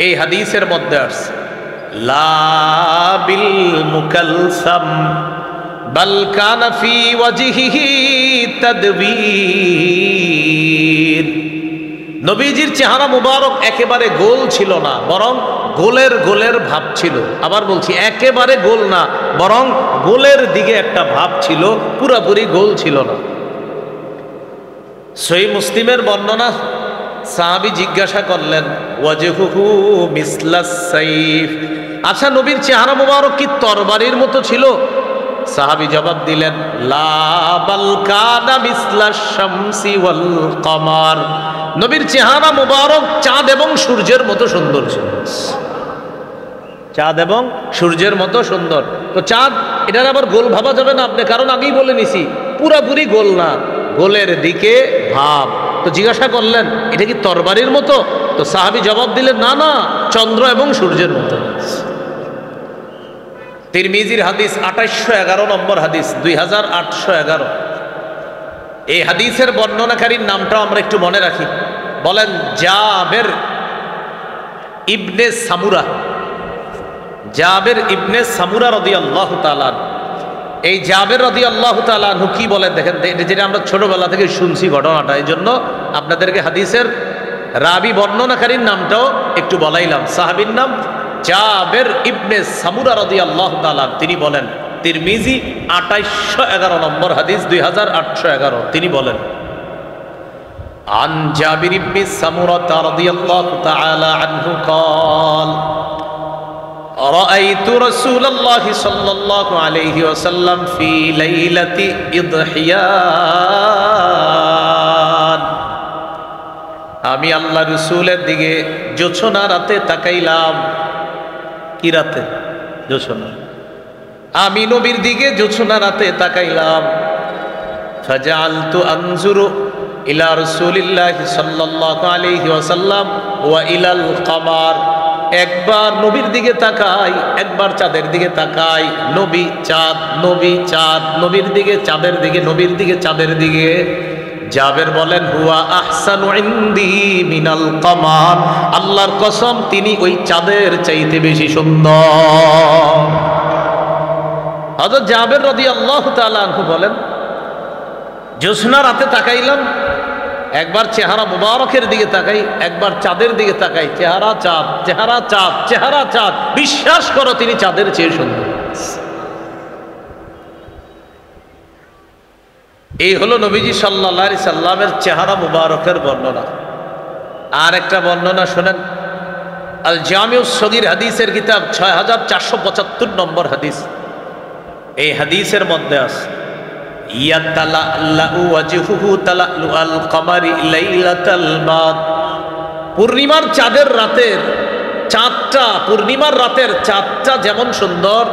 এই হাদিসের মধ্যে আসছে লা বিল মুকালসাম বাল কানা ফি ওয়াজহিহি তাদবীর। নবীজির চেহারা মুবারক একেবারে গোল ছিল না, বরং গোলের গোলের ভাব ছিল। আবার বলছি, একেবারে গোল না, বরং গোলের দিকে একটা ভাব ছিল, পুরাপুরি গোল ছিল না। সহিহ মুসলিমের বর্ণনা, সাহাবী জিজ্ঞাসা করলেন ওয়াজহুহু মিসলাস সাইফ, আচ্ছা নবীর চেহারা মুবারক কি তরবারির মতো ছিল? সাহাবী জবাব দিলেন লা বাল কানা মিসলাশ শামসি ওয়াল কমার। নবীর চেহারা মুবারক চাঁদ এবং সূর্যের মতো সুন্দর ছিল। চাঁদ এবং সূর্যের মতো সুন্দর। তো চাঁদ, এটার আবার গোল ভাবা যাবে না আপনি, কারণ আগেই বলে নিছি পুরাপুরি গোল না, গোলের দিকে ভাব। তো জিজ্ঞাসা করলেন এটা কি তরবারির মতো? তো সাহাবী জবাব দিলেন না না, চন্দ্র এবং সূর্যের মতো। তিরমিজির হাদিস 2811 নম্বর হাদিস, 2811। এই হাদিসের বর্ণনাকারীর নামটাও আমরা একটু মনে রাখি। বলেন জাবের ইবনে সামুরা। জাবের ইবনে সামুরা রাদিয়াল্লাহু তাআলা। এই জাবের রাদিয়াল্লাহু তাআলা আনহু কি বলেন দেখেন, যেটা আমরা ছোটবেলা থেকে শুনছি ঘটনাটা, এই জন্য আপনাদেরকে হাদিসের রাবি বর্ণনাকারীর নামটাও একটু বলাইলাম। সাহাবীর নাম জাবের ইবনে সামুরা রাদিয়াল্লাহু তাআলা। তিনি বলেন, তিরমিজি 2811 নম্বর হাদিস, 2811। তিনি বলেন আন জাবির ইবনে সামুরা রাদিয়াল্লাহু তাআলা আনহু قال رأيت رسول الله صلى الله عليه وسلم في ليلة إضحيان। আমি আল্লাহ রাসূলের দিকে জোছনা রাতে তাকাইলাম। কি রাতে? জোছনা। আমি নবীর দিকে জোছনা রাতে তাকাইলাম। ফাজআলতু আনজুরু ইলা রাসূলিল্লাহি সাল্লাল্লাহু আলাইহি ওয়াসাল্লাম ওয়া ইলাল কমার। একবার নবীর দিকে তাকাই, একবার চাঁদের দিকে তাকাই। নবী চাঁদ, নবী চাঁদ, নবীর দিকে চাঁদের দিকে, নবীর দিকে চাঁদের দিকে। জাবের বলেন হুয়া আহসানু ইনদি মিনাল কমার। আল্লাহর কসম তিনি ওই চাঁদের চাইতে বেশি সুন্দর। হযরত জাবের রাদিয়াল্লাহু তাআলা আনহু বলেন জ্যোৎস্না রাতে তাকাইলাম, একবার চেহারা মুবারকের দিকে তাকাই, একবার চাঁদের দিকে তাকাই। চেহারা চাঁদ, চেহারা চাঁদ, চেহারা চাঁদ। বিশ্বাস করো তিনি চাঁদের চেয়ে সুন্দর। এই হলো নবীজি সাল্লাল্লাহু আলাইহি সাল্লামের চেহারা মুবারকের বর্ণনা। আর একটা বর্ণনা শোনেন, আল জামিউস সগীর হাদিসের কিতাব 6475 নম্বর হাদিস। এই হাদিসের মধ্যে আছে ইয়াতালাল্লাউ ওয়াজহুহু তালাল্লুআল কমারি লাইলাতাল বাদ। পূর্ণিমার চাঁদের রাতের চাঁদটা, পূর্ণিমার রাতের চাঁদটা যেমন সুন্দর,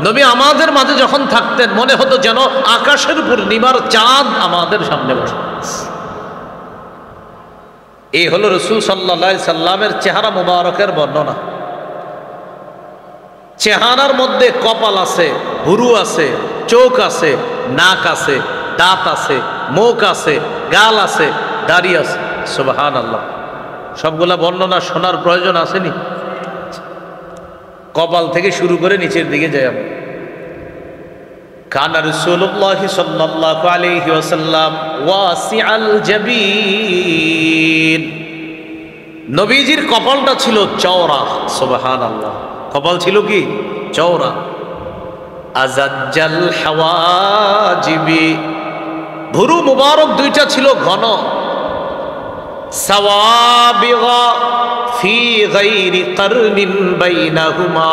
নবী আমাদের মাঝে যখন থাকতেন মনে হতো যেন আকাশের পূর্ণিমার চাঁদ আমাদের সামনে বসে। এই হলো রসুল সাল্লাল্লাহু আলাইহি সাল্লামের চেহারা মুবারকের বর্ণনা। চেহারার মধ্যে কপাল আছে, ভুরু আছে, চোখ আছে, নাক আছে, দাঁত আছে, মুখ আছে, গাল আছে, দাড়ি আছে। সুবহানাল্লাহ। সবগুলা বর্ণনা শোনার প্রয়োজন আসেনি? কপাল থেকে শুরু করে নিচের দিকে যাই আমরা। কানা রাসূলুল্লাহ সাল্লাল্লাহু আলাইহি ওয়াসাল্লাম ওয়াসিআল জাবিন। নবীজির কপালটা ছিল চওড়া। সুবহানাল্লাহ। কপাল ছিল কি? চওড়া। আজাজ্জাল হাওয়াজিবি। ভুরু মুবারক দুইটা ছিল ঘন। সাওয়াবিগা ফি গায়রি কারনিন বাইনাহুমা।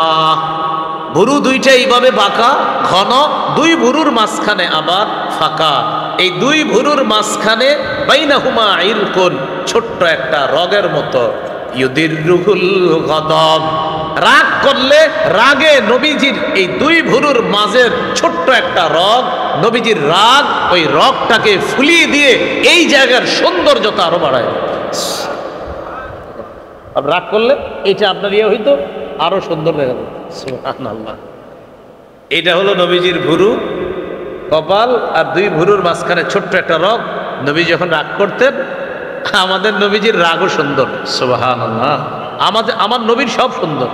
ভুরু দুইটা এইভাবে বাঁকা, ঘন, দুই ভুরুর মাঝখানে আবার ফাঁকা। এই দুই ভুরুর মাঝখানে বাইনাহুমা ইরকুন, ছোট্ট একটা রগের মতো। ইউদিররুহুল গাদাব। রাগ করলে রাগে নবীজির এই দুই ভুরুর মাঝের ছোট্ট একটা রগ, নবীজির রাগ ওই রগটাকে ফুলিয়ে দিয়ে এই জায়গার সৌন্দর্যতা আরো বাড়ায়। রাগ করলে এটা আপনার ইয়ে হইতো, আরো সুন্দর দেখা যেত। সুবহানাল্লাহ। এটা হলো নবীজির ভুরু, কপাল আর দুই ভুরুর মাঝখানে ছোট্ট একটা রগ। নবী যখন রাগ করতেন, আমাদের নবীজির রাগও সুন্দর। সুবহানাল্লাহ। আমার নবীর সব সুন্দর।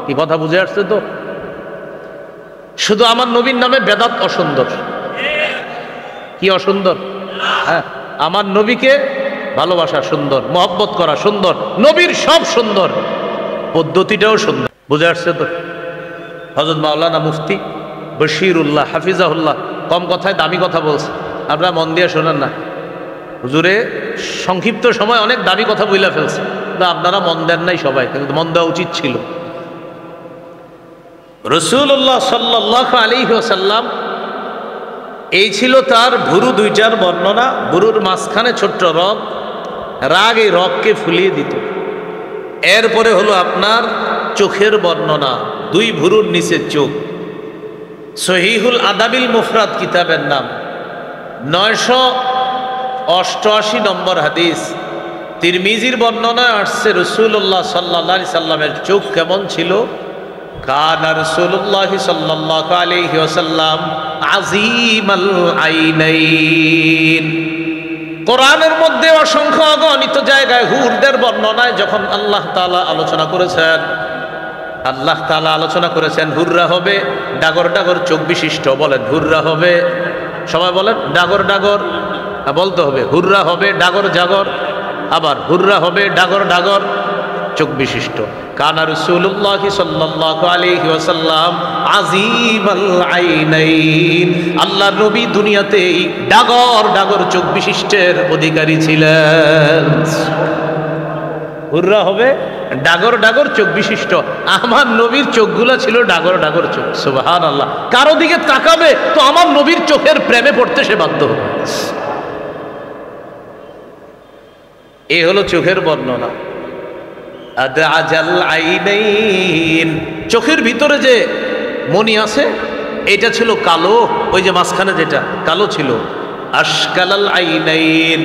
কি কথা বুঝে আসছে তো? শুধু আমার নবীর নামে বেদাত অসুন্দর। কি অসুন্দর? হ্যাঁ, আমার নবীকে ভালোবাসা সুন্দর, মহব্বত করা সুন্দর, নবীর সব সুন্দর, পদ্ধতিটাও সুন্দর। বুঝে আসছে তো? হযরত মাওলানা মুফতি বশিরুল্লাহ হাফিজাহুল্লাহ কম কথায় দামি কথা বলছে, আপনারা মন দিয়ে শোনেন না। হুজুরে সংক্ষিপ্ত সময় অনেক দামি কথা বইলা ফেলছে, আপনারা মন দেন নাই সবাই, কিন্তু মন দেওয়া উচিত ছিল। রাসূলুল্লাহ সাল্লাল্লাহু আলাইহি ওয়াসাল্লাম, এই ছিল তার ভুরু দুইটার বর্ণনা। ভুরুর মাঝখানে ছোট্ট রগ, রাগ এই রগকে ফুলিয়ে দিত। এরপরে হলো আপনার চোখের বর্ণনা, দুই ভুরুর নিচে চোখ। সহিহুল আদাবিল মুফরাদ কিতাবের নাম, 988 নম্বর হাদিস। তিরমিজির বর্ণনায় আসছে রাসূলুল্লাহ সাল্লাল্লাহু আলাইহি সাল্লামের চোখ কেমন ছিল। কানা রাসূলুল্লাহ সাল্লাল্লাহু আলাইহি ওয়াসাল্লাম আযীমাল আইনাইন। কোরআনের মধ্যে অসংখ্য অগণিত জায়গায় হুরদের বর্ণনায় যখন আল্লাহ তাআলা আলোচনা করেছেন, হুররা হবে ডাগর ডাগর চোখ বিশিষ্ট। বলেন হুররা হবে, সবাই বলেন ডাগর ডাগর। বলতে হবে হুররা হবে ডাগর জাগর, আবার হুররা হবে ডাগর ডাগর চোখ বিশিষ্ট। কানা রাসূলুল্লাহ সাল্লাল্লাহু আলাইহি ওয়াসাল্লাম আযীমাল আইনাইন। আল্লাহর নবী দুনিয়াতেই ডাগর ডাগর চোখ বিশিষ্টের অধিকারী ছিলেন। হুররা হবে ডাগর ডাগর চোখ বিশিষ্ট। আমার নবীর চোখগুলা ছিল ডাগর ডাগর চোখ। সুবহানাল্লাহ। কারো দিকে তাকাবে তো আমার নবীর চোখের প্রেমে পড়তে সে বাধ্য হবে। এই হলো চোখের বর্ণনা। আদাজাল আইনাইন, চোখের ভিতরে যে মণি আছে এটা ছিল কালো, ওই যে মাঝখানে যেটা কালো ছিল। আশকালাল আইনাইন,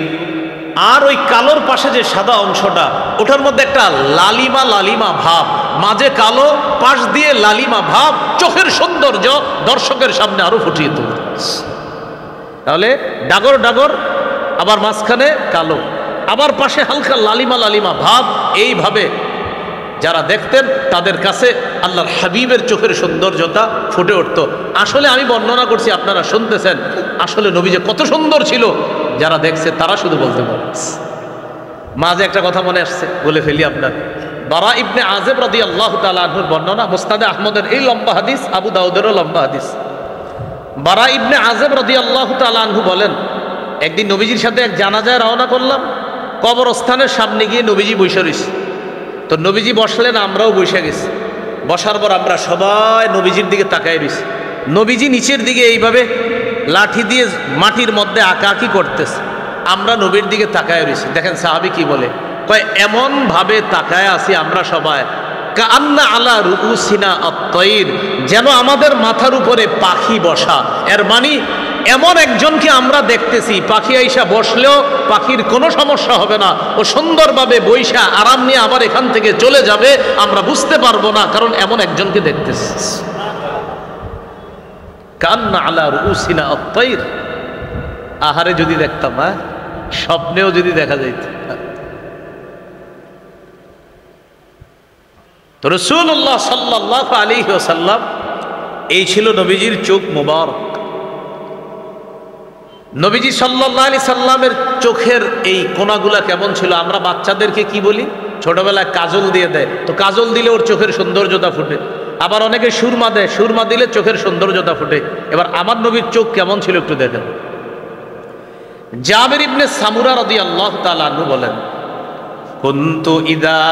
আর ওই কালোর পাশে যে সাদা অংশটা, ওটার মধ্যে একটা লালিমা লালিমা ভাব, মাঝে কালো, পাশ দিয়ে লালিমা ভাব, চোখের সৌন্দর্য দর্শকের সামনে আরো ফুটিয়ে তুলত। তাহলে ডাগর ডাগর, আবার মাঝখানে কালো, আবার পাশে হালকা লালিমা লালিমা ভাব। এইভাবে যারা দেখতেন তাদের কাছে আল্লাহর হাবিবের চোখের সৌন্দর্যতা ফুটে উঠত। আসলে আমি বর্ণনা করছি, আপনারা শুনতেছেন, আসলে নবী যে কত সুন্দর ছিল যারা দেখছে তারা শুধু বলতে পারে। মাঝে একটা কথা মনে আসছে, বলে ফেলি আপনার। বারা ইবনে আযিব রাদিয়াল্লাহু তাআলা আনহুর বর্ণনা, মুসনাদে আহমদের এই লম্বা হাদিস, আবু দাউদেরও লম্বা হাদিস। বারা ইবনে আযিব রাদিয়াল্লাহু তাআলা আনহু বলেন, একদিন নবীজির সাথে এক জানাজায় রওনা করলাম। কবরস্থানের সামনে গিয়ে নবীজি বসে রয়েছে। তো নবীজি বসলেন, আমরাও বসে গেছি। বসার পর আমরা সবাই নবীজির দিকে তাকাই রয়েছি। নবীজি নিচের দিকে এইভাবে লাঠি দিয়ে মাটির মধ্যে আঁকাআঁকি করতেছে, আমরা নবীর দিকে তাকায় রয়েছি। দেখেন সাহাবী কি বলে, কয় এমন ভাবে তাকায় আছি আমরা সবাই, কাআন্না আলা রুউসিনা আত-তায়র, যেন আমাদের মাথার উপরে পাখি বসা। এর মানে এমন একজনকে আমরা দেখতেছি পাখি আইসা বসলেও পাখির কোনো সমস্যা হবে না, ও সুন্দরভাবে বৈশা আরাম নিয়ে আবার এখান থেকে চলে যাবে, আমরা বুঝতে পারবো না, কারণ এমন একজনকে দেখতেছি। কান্না আলা রুসিনা আত-তাইর, আহারে যদি দেখতাম, হ্যাঁ স্বপ্নেও যদি দেখা যাইত। তো রাসূলুল্লাহ সাল্লাল্লাহু আলাইহি ওয়াসাল্লাম, এই ছিল নবীজির চোখ মুবারক। নবীজি সাল্লাল্লাহু আলাইহি সাল্লামের চোখের এই কোণাগুলা কেমন ছিল? আমরা বাচ্চাদেরকে কি বলি, ছোটবেলায় কাজল দিয়ে দেয়, তো কাজল দিলে ওর চোখের সৌন্দর্যতা ফুটে। আবার অনেকে সুরমা দেয়, সুরমা দিলে চোখের সৌন্দর্যতা ফুটে। এবার আমার নবীর চোখ কেমন ছিল একটু দেখেন। জাবির ইবনে সামুরা রাদিয়াল্লাহু তাআলা আনহু বলেন, কুনতু ইযা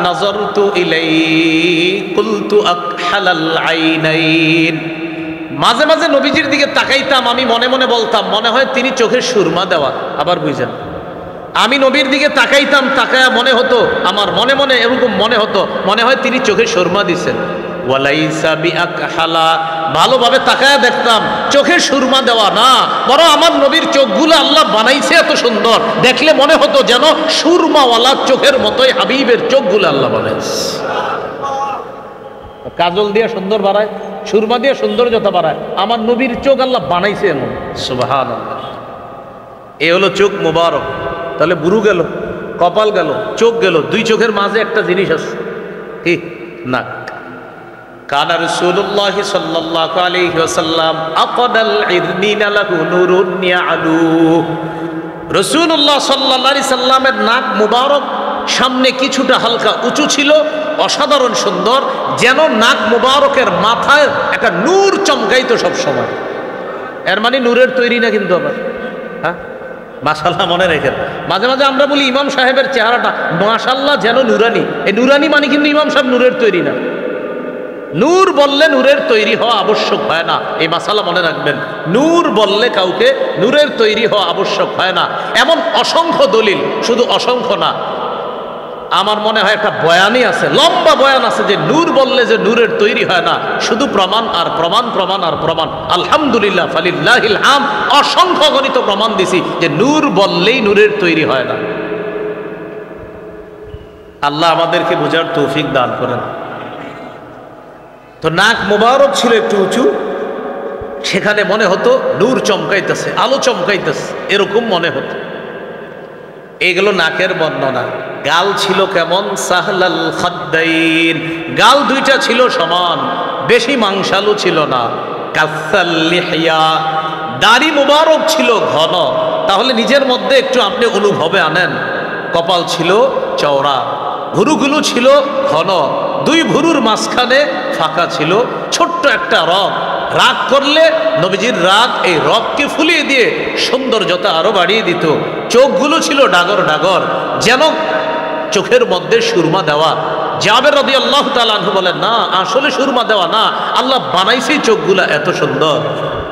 নাযারতু ইলাইহি কুলতু আকহালাল আইনাইন। মাঝে মাঝে নবীজির দিকে তাকাইতাম, আমি মনে মনে বলতাম মনে হয় তিনি চোখের সুরমা দেওয়া। আবার বুঝেন, আমি নবীর দিকে তাকাইতাম, তাকায়া মনে হতো, আমার মনে মনে এরকম মনে হতো মনে হয় তিনি চোখে সুরমা দিছেন। ওয়ালাইসা বিআকহালা, ভালোভাবে তাকায়া দেখতাম চোখে সুরমা দেওয়া না, বরং আমার নবীর চোখগুলো আল্লাহ বানাইছে এত সুন্দর, দেখলে মনে হতো যেন সুরমাওয়ালা চোখের মতোই হাবিবের চোখগুলো আল্লাহ বানাইছে। কাজল দিয়ে সুন্দর বাড়ায়, সুরমা দিয়ে সৌন্দর্যতা বাড়ায়, আমার নবীর চোখ আল্লাহ বানাইছে এমন। সুবহানাল্লাহ। এ হলো চোখ মুবারক। তাহলে বুরু গেল, কপাল গেল, চোখ গেল, দুই চোখের মাঝে একটা জিনিস আছে, কি? নাক। কানা রাসূলুল্লাহ সাল্লাল্লাহু আলাইহি ওয়াসাল্লাম আকাদাল ইরনিনা লাহু নূরুন ইয়ালু। রাসূলুল্লাহ সাল্লাল্লাহু আলাইহি সাল্লামের নাক মুবারক সামনে কিছুটা হালকা উঁচু ছিল, অসাধারণ সুন্দর, যেন নাক মুবারকের মাথায় একটা নূর চমকাইতো সব সময়। এর মানে নূরের তৈরি না কিন্তু আবার, হ্যাঁ মাশাআল্লাহ মনে রেখেন। মাঝে মাঝে আমরা বলি ইমাম সাহেবের চেহারাটা মাশাআল্লাহ যেন নুরানি, এই নুরানি মানে কিন্তু ইমাম সাহেব নূরের তৈরি না। নূর বললে নূরের তৈরি হওয়া আবশ্যক হয় না, এই মাসালা মনে রাখবেন। নূর বললে কাউকে নূরের তৈরি হওয়া আবশ্যক হয় না। এমন অসংখ্য দলিল, শুধু অসংখ্য না, আমার মনে হয় একটা বয়ানই আছে, লম্বা বয়ান আছে, যে নূর বললে যে নূরের তৈরি হয় না, শুধু প্রমাণ আর প্রমাণ, প্রমাণ আর প্রমাণ। আলহামদুলিল্লাহ ফালিল্লাহিল হাম, অসংখ্য গণিত প্রমাণ দিছি যে নূর বললেই নূরের তৈরি হয় না। আল্লাহ আমাদেরকে বোঝার তৌফিক দান করেন। তো নাক মুবারক ছিল একটু উঁচু, সেখানে মনে হতো নূর চমকাইতেছে, আলো চমকাইতেছে, এরকম মনে হতো। এগুলো নাকের বর্ণনা। গাল ছিল কেমন? সাহলাল খাদ্দাইন, গাল দুইটা ছিল সমান, বেশি মাংসালু ছিল না। কাসাল লিহিয়া, দাড়ি মুবারক ছিল ঘন, তাহলে নিজের মধ্যে একটু আপনি অনুভবে আনেন। কপাল ছিল চওড়া, ভুরুগুলো ছিল ঘন, দুই ভুরুর মাঝখানে ফাঁকা ছিল, ছোট্ট একটা রগ। রাগ করলে নবীজির রাগ এই রগকে ফুলিয়ে দিয়ে সৌন্দর্যতা আরো বাড়িয়ে দিত। চোখগুলো ছিল ডাগর ডাগর, যেন চোখের মধ্যে সুরমা দেওয়া। জাবের রাদিয়াল্লাহু তাআলা আনহু বলেন, না আসলে সুরমা দেওয়া না, আল্লাহ বানাইছে চোখগুলা এত সুন্দর।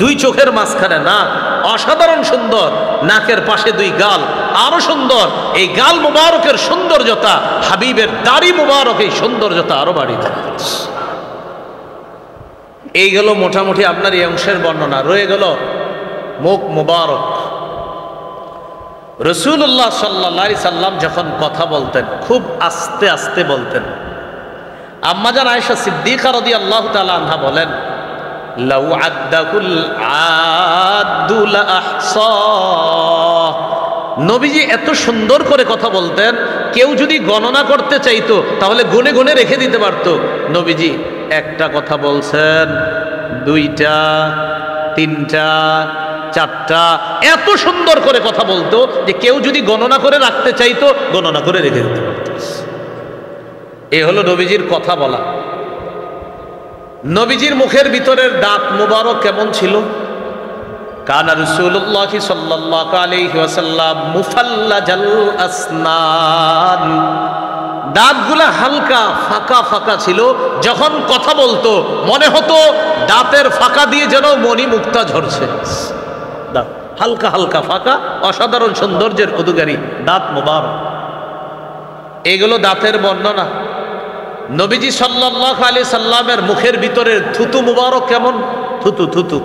দুই চোখের মাঝখানে নাক, অসাধারণ সুন্দর। নাকের পাশে দুই গাল, আরো সুন্দর। এই গাল মুবারকের সৌন্দর্যতা, হাবিবের দাড়ি মুবারক এই সৌন্দর্যতা আরো বাড়িয়ে দেয়। এই গেল মোটামুটি আপনার এই অংশের বর্ণনা। রয়ে গেল মুখ মুবারক। রাসূলুল্লাহ সাল্লাল্লাহু আলাইহি সাল্লাম যখন কথা বলতেন খুব আস্তে আস্তে বলতেন। আম্মাজান আয়েশা সিদ্দিকা রাদিয়াল্লাহু তাআলা আনহা বলেন, লাউ আদ্দাকুল আদ্দু লা আহসা। নবীজি এত সুন্দর করে কথা বলতেন, কেউ যদি গণনা করতে চাইতো তাহলে গুনে গুনে রেখে দিতে পারতো। নবীজি একটা কথা বলছেন, দুইটা, তিনটা, চারটা, এত সুন্দর করে কথা বলতো যে কেউ যদি গণনা করে রাখতে চাইতো গণনা করে রেখে দিতে পারত। এ হলো নবীজির কথা বলা। নবীজির মুখের ভিতরের দাঁত মুবারক কেমন ছিল? কানা রাসূলুল্লাহ সাল্লাল্লাহু আলাইহি ওয়াসাল্লাম মুফাল্লাজাল আসনান, দাঁতগুলা হালকা ফাঁকা ফাঁকা ছিল। যখন কথা বলতো মনে হতো দাঁতের ফাঁকা দিয়ে যেন মণি মুক্তা ঝরছে। দাঁত হালকা হালকা ফাঁকা, অসাধারণ সৌন্দর্যের অধিকারী দাঁত মুবারক। এগুলো দাঁতের বর্ণনা। নবীজি সাল্লাল্লাহু আলাইহি সাল্লামের মুখের ভিতরের থুতু মুবারক কেমন? থুতু থুতু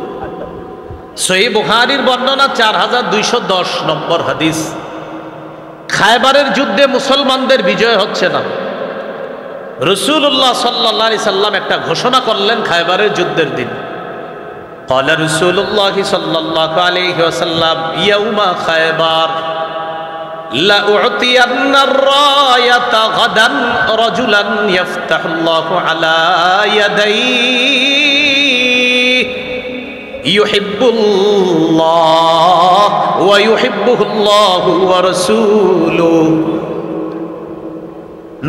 সহিহ বুখারীর বর্ণনা 4210 নম্বর হাদিস। খায়বারের যুদ্ধে মুসলমানদের বিজয় হচ্ছে না। রাসূলুল্লাহ সাল্লাল্লাহু আলাইহি সাল্লাম একটা ঘোষণা করলেন খায়বারের যুদ্ধের দিন। قال رسول الله صلى الله عليه وسلم يوم خيبر لأعطين الراية غدا رجلا يفتح الله على يديه يحب الله ويحبه الله ورسوله।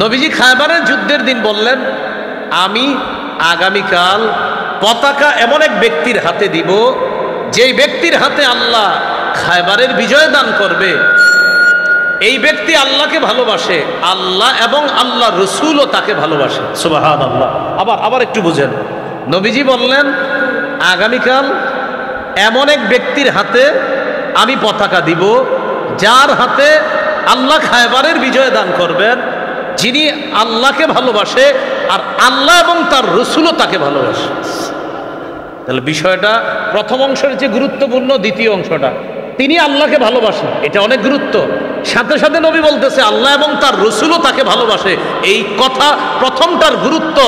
নবীজি খায়বারের যুদ্ধের দিন বললেন, আমি আগামীকাল পতাকা এমন এক ব্যক্তির হাতে দিব, যেই ব্যক্তির হাতে আল্লাহ খায়বারের বিজয় দান করবে। এই ব্যক্তি আল্লাহকে ভালোবাসে, আল্লাহ এবং আল্লাহ রসুলও তাকে ভালোবাসে। সুবহানাল্লাহ। আবার একটু বুঝেন, নবীজি বললেন আগামীকাল এমন এক ব্যক্তির হাতে আমি পতাকা দিব, যার হাতে আল্লাহ খায়বারের বিজয় দান করবেন, যিনি আল্লাহকে ভালোবাসে আর আল্লাহ এবং তার রসুলও তাকে ভালোবাসে। তাহলে বিষয়টা প্রথম অংশের যে গুরুত্বপূর্ণ, দ্বিতীয় অংশটা তিনি আল্লাহকে ভালোবাসেন, এটা অনেক গুরুত্ব। সাথে সাথে নবী বলতেছে আল্লাহ এবং তার রসুলও তাকে ভালোবাসে। এই কথা প্রথমটার গুরুত্ব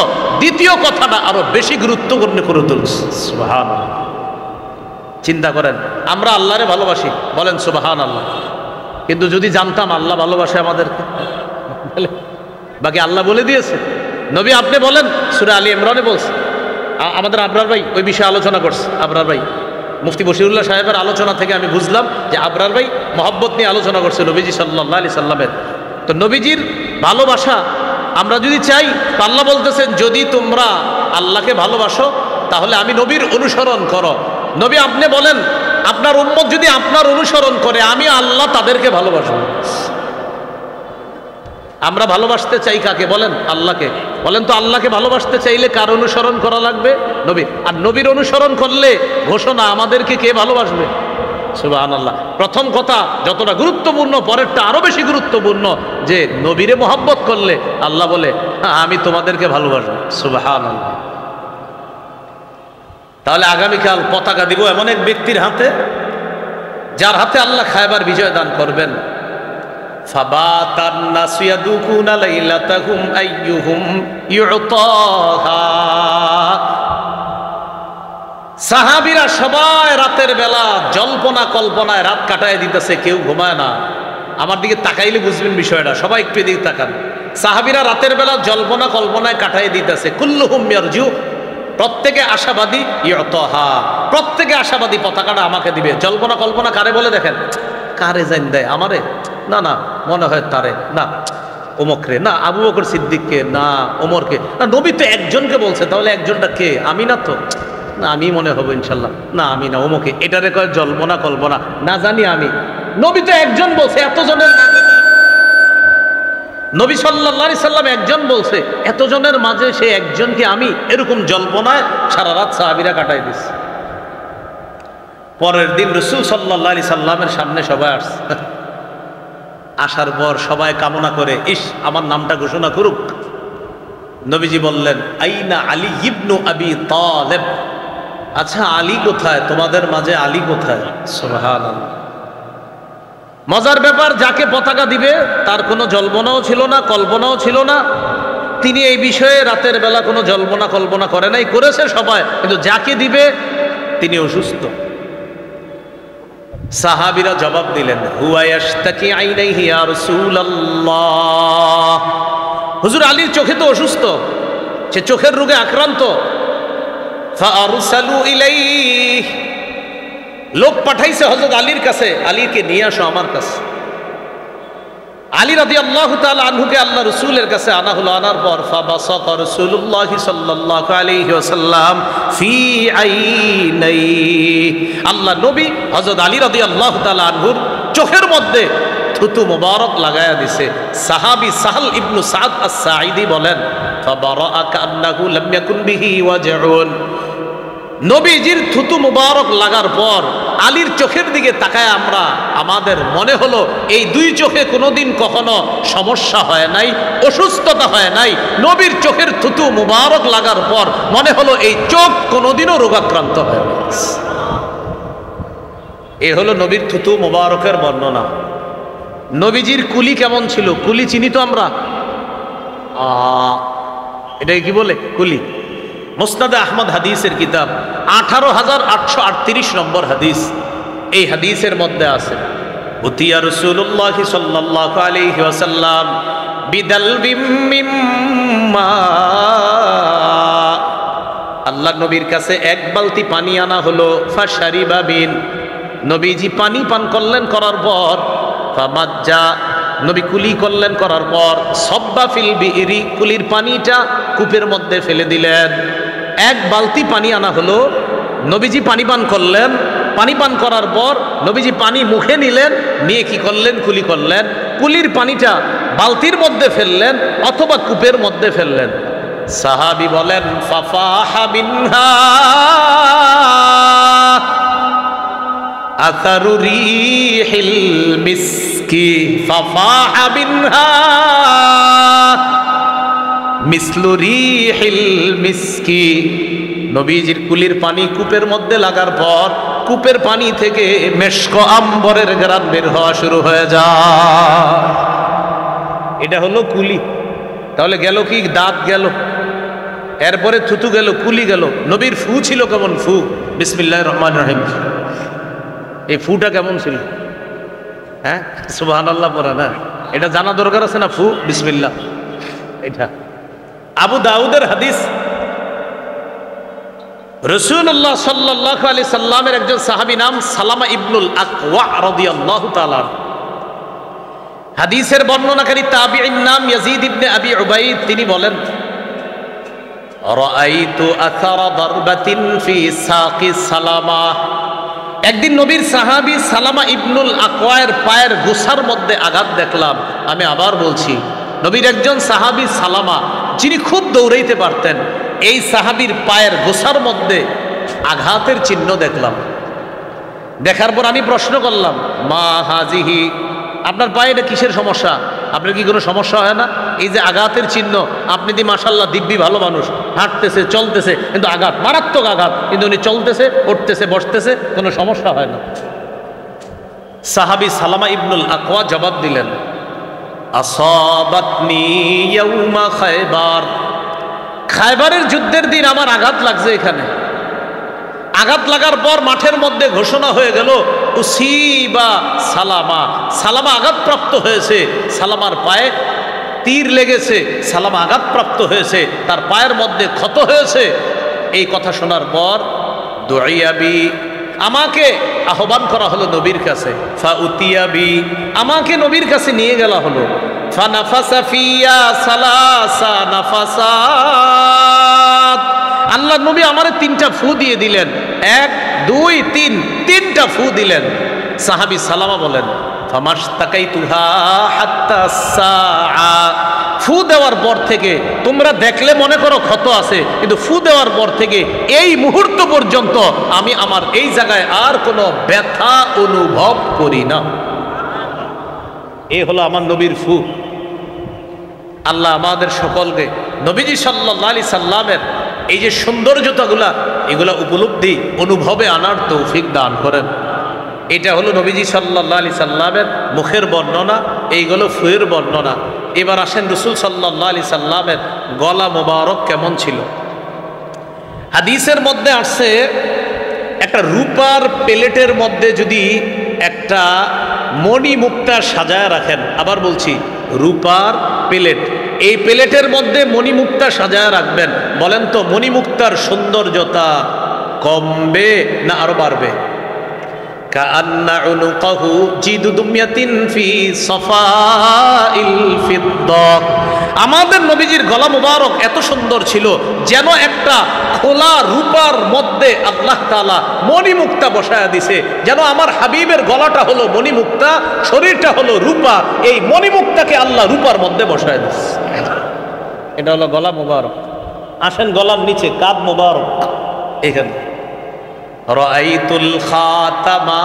দ্বিতীয় কথাটা আরো বেশি গুরুত্বপূর্ণ করে তুলছে। সুবহানাল্লাহ। চিন্তা করেন, আমরা আল্লাহরে ভালোবাসি, বলেন সুবহানাল্লাহ। কিন্তু যদি জানতাম আল্লাহ ভালোবাসে আমাদেরকে, বাকি আল্লাহ বলে দিয়েছে। নবী আপনি বলেন, সূরা আলী ইমরানে বলছে। আমাদের আবরার ভাই ওই বিষয়ে আলোচনা করছে। আবরার ভাই, মুফতি বশিরুল্লাহ সাহেবের আলোচনা থেকে আমি বুঝলাম যে আবরার ভাই মহব্বত নিয়ে আলোচনা করছে নবীজি সাল্লাল্লাহু আলাইহি সাল্লামের। তো নবীজির ভালোবাসা আমরা যদি চাই, তো আল্লাহ বলতেছেন যদি তোমরা আল্লাহকে ভালোবাসো তাহলে আমি নবীর অনুসরণ করো। নবী আপনি বলেন আপনার উম্মত যদি আপনার অনুসরণ করে, আমি আল্লাহ তাদেরকে ভালোবাসবো। আমরা ভালোবাসতে চাই কাকে? বলেন আল্লাহকে। বলেন তো আল্লাহকে ভালোবাসতে চাইলে কার অনুসরণ করা লাগবে? নবী। আর নবীর অনুসরণ করলে ঘোষণা আমাদেরকে কে ভালোবাসবে? সুবহানাল্লাহ। প্রথম কথা যতটা গুরুত্বপূর্ণ, পরেরটা আরো বেশি গুরুত্বপূর্ণ, যে নবীরে মোহাব্বত করলে আল্লাহ বলে আমি তোমাদেরকে ভালোবাসবো। সুবহানাল্লাহ। তাহলে আগামীকাল পতাকা দিব এমন এক ব্যক্তির হাতে, যার হাতে আল্লাহ খায়বার বিজয় দান করবেন। ফাবাতান নাসু ইয়াদুকুনা লাইলাতাহুম আইয়ুহুম ইউতাহা। সাহাবীরা সবাই রাতের বেলা জল্পনা কল্পনায় রাত কাটায় দিতেছে, কেউ ঘুমায় না। আমার দিকে তাকাইলে বুঝবেন বিষয়টা, সবাই একটু এদিকে তাকান। সাহাবীরা রাতের বেলা জল্পনা কল্পনায় কাটায় দিতেছে। কুল্লুহুম ইয়ারজু, প্রত্যেকে আশাবাদী। ইউতাহা, প্রত্যেকে আশাবাদী পতাকাটা আমাকে দিবে। জল্পনা কল্পনা কারে বলে দেখেন? কারে জান দেয়? আমারে? না না, মনে হয় তারে, না ওমকরে, না আবু বকর সিদ্দিককে, না ওমরকে, না নবী তো একজনকে বলছে, তাহলে একজনটা কে? আমি না তো, না আমি মনে হবো ইনশাল্লাহ, না আমি না ওমকে। এটারে কয় জল্পনা কল্পনা, না জানি আমি। নবী তো একজন বলছে, এতজনের মাঝে নবী সাল্লাল্লাহু আলাইহি সাল্লাম একজন বলছে, এতজনের মাঝে সে একজনকে আমি, এরকম জল্পনায় সারা রাত সাহাবীরা কাটাই দিচ্ছে। পরের দিন রাসূল সাল্লাল্লাহু আলাইহি সাল্লামের সামনে সবাই আসছে। আসার পর সবাই কামনা করে, ইস আমার নামটা ঘোষণা করুক। নবীজি বললেন আইনা আলী ইবনু আবি তালেব। আচ্ছা আলী কোথায়? তোমাদের মাঝে আলী কোথায়? সুবহানাল্লাহ। মজার ব্যাপার, যাকে পতাকা দিবে তার কোনো জল্পনাও ছিল না, কল্পনাও ছিল না। তিনি এই বিষয়ে রাতের বেলা কোনো জল্পনা কল্পনা করে নাই, করেছে সবাই, কিন্তু যাকে দিবে তিনি অসুস্থ। সাহাবীরা জবাব দিলেন, হুয়া ইয়াশতাকি আইনাইহি ইয়া রাসূলুল্লাহ। হুজুর আলীর চোখে তো অসুস্থ, সে চোখের রোগে আক্রান্ত। ফাআরসালু ইলাইহি, লোক পাঠাইছে হযরত আলীর কাছে, আলীকে নিয়ে আসো আমার কাছে। আলী রাদিয়াল্লাহু তাআলা আনহুকে আল্লাহ রাসূলের কাছে আনা হলো। আনার পর ফাবাসাতা রাসূলুল্লাহ সাল্লাল্লাহু আলাইহি ওয়াসাল্লাম ফি আইনাইহি, আল্লাহ নবী হযরত আলী রাদিয়াল্লাহু তাআলা আনহুর চোখের মধ্যে থুতু মুবারক লাগায়া দিছে। সাহাবী সাহল ইবনু সাদ আস-সাঈদী বলেন, ফাবারাআ কান্নাহু লাম ইয়াকুন বিহি ওয়াজউন। নবীজির থুতু মুবারক লাগার পর আলীর চোখের দিকে তাকায় আমাদের মনে হলো এই দুই চোখে কোনোদিন কখনো সমস্যা হয় নাই, অসুস্থতা হয় নাই। নবীর চোখের থুতু মুবারক লাগার পর মনে হলো এই চোখ কোনোদিনও রোগাক্রান্ত হয় না। এ হলো নবীর থুতু মোবারকের বর্ণনা। নবীজির কুলি কেমন ছিল? কুলি চিনি তো আমরা, এটাকে কি বলে? কুলি। মুসনাদে আহমদ হাদিসের কিতাব 18,838 নম্বর হাদিস। এই হাদিসের মধ্যে আছে উতিয়া রাসূলুল্লাহ সাল্লাল্লাহু আলাইহি ওয়াসাল্লাম বিদালবিম মিম্মা, আল্লাহ নবীর কাছে এক বালতি পানি আনা হলো। ফাশারিবা বিন, নবীজি পানি পান করলেন, করার পর ফামাজ্জা, নবী কুলি করলেন, করার পর সব্বা ফিল বিইরি, কুলির পানিটা কূপের মধ্যে ফেলে দিলেন। এক বালতি পানি আনা হলো, নবীজি পানি পান করলেন, পানি পান করার পর নবীজি পানি মুখে নিলেন, নিয়ে কি করলেন? কুলি করলেন। কুলির পানিটা বালতির মধ্যে ফেললেন অথবা কূপের মধ্যে ফেললেন। সাহাবী বলেন ফাফাহা মিনহা আতারু রিহিল মিসকি, ফাফাহা মিনহা মিসলু রিহিল মিসকি। নবীজির কুলির পানি কূপের মধ্যে লাগার পর কূপের পানি থেকে মেশক আম্বরের ঘ্রাণ বের হওয়া শুরু হয়ে যায়। এটা হলো কুলি। তাহলে গেল কি? দাঁত গেল, এরপরে থুতু গেল, কুলি গেল। নবীর ফু ছিল কেমন? ফু বিসমিল্লাহির রহমানির রহিম, এই ফুটা কেমন ছিল? হ্যাঁ, সুবহানাল্লাহ পড়া না, এটা জানা দরকার আছে না? ফু বিসমিল্লাহ। এটা আবু দাউদের হাদিস। রাসূলুল্লাহ সাল্লাল্লাহু আলাইহি সাল্লামের একজন সাহাবী নাম সালামা ইবনুল আকওয়া রাদিয়াল্লাহু তাআলা। হাদিসের বর্ণনাকারী তাবিঈর নাম ইয়াজিদ ইবনে আবি উবাইদ। তিনি বলেন রাআইতু আসারা দারবাতিন ফি সাকি সালামা, একদিন নবীর সাহাবী সালামা ইবনুল আকওয়ার পায়ের গোছার মধ্যে আঘাত দেখলাম। আমি আবার বলছি, নবীর একজন সাহাবী সালামা, যিনি খুব দৌড়াইতে পারতেন, এই সাহাবীর পায়ের গোছার মধ্যে আঘাতের চিহ্ন দেখলাম। দেখার পর আমি প্রশ্ন করলাম মা হাজিহি, আপনার পায়ে এটা কিসের সমস্যা? আপনার কি কোনো সমস্যা হয় না? এই যে আঘাতের চিহ্ন, আপনি দি মাশাআল্লাহ দিব্যি ভালো মানুষ, হাঁটতেছে চলতেছে, কিন্তু আঘাত, মারাত্মক আঘাত, কিন্তু উনি চলতেছে উঠতেছে বসতেছে, কোনো সমস্যা হয় না। সাহাবী সালামা ইবনুল আকওয়া জবাব দিলেন আসাবাতনি ইয়াউমা খায়বার, খায়বারের যুদ্ধের দিন আমার আঘাত লাগছে এখানে। আঘাত লাগার পর মাঠের মধ্যে ঘোষণা হয়ে গেল উসিবা সালামা, সালামা আঘাতপ্রাপ্ত হয়েছে, সালামার পায়ে তীর লেগেছে, সালামা আঘাতপ্রাপ্ত হয়েছে, তার পায়ের মধ্যে ক্ষত হয়েছে। এই কথা শোনার পর দুইয়াবি, আমাকে আহ্বান করা হলো নবীর কাছে। ফাউতিয়াবি, আমাকে নবীর কাছে নিয়ে গেলা হলো। ফানাফাসা ফিয়া সালাসা নাফাসাত, আল্লাহ নবী আমারে 3টা ফু দিয়ে দিলেন। 1 2 3, 3টা ফু দিলেন। সাহাবী সালামা বলেন ফামাশতাকাইতুহা হাত্তা সাআ, ফু দেওয়ার পর থেকে তোমরা দেখলে মনে করো ক্ষত আছে, কিন্তু ফু দেওয়ার পর থেকে এই মুহূর্ত পর্যন্ত আমি আমার এই জায়গায় আর কোনো ব্যথা অনুভব করি না। এই হলো আমার নবীর ফু। আল্লাহ আমাদের সকলকে নবীজি সাল্লাল্লাহু আলাইহি সাল্লামের এই যে সৌন্দর্যতাগুলা, এগুলা উপলব্ধি অনুভবে আনার তৌফিক দান করেন। এটা হলো নবীজি সাল্লাল্লাহু আলাইহি সাল্লামের মুখের বর্ণনা, এইগুলো ফুয়ের বর্ণনা। এবার আসেন রাসূল সাল্লাল্লাহু আলাইহি সাল্লামের গলা মোবারক কেমন ছিল। হাদিসের মধ্যে আসছে একটা রূপার প্লেটের মধ্যে যদি একটা মণিমুক্তা সাজায় রাখেন, আবার বলছি রূপার প্লেট, এই প্লেটের মধ্যে মণিমুক্তা সাজায় রাখবেন, বলেন তো মণিমুক্তার সৌন্দর্যতা কমবে না আরো বাড়বে? কাআন্না উনুকাহু জিদু দুমিয়াতিন ফি সাফাইল ফিদ্দা, আমাদের নবীজির গলা মুবারক এত সুন্দর ছিল যেন একটা খোলা রূপার মধ্যে আল্লাহ তাআলা মণিমুক্তা বসায়া দিছে, যেন আমার হাবিবের গলাটা হলো মণিমুক্তা, শরীরটা হলো রূপা, এই মণিমুক্তাকে আল্লাহ রূপার মধ্যে বসায়া দিছে। এটা হলো গলা মুবারক। আসেন গলার নিচে কাঁধ মুবারক, এখানে রাআইতুল খাতামা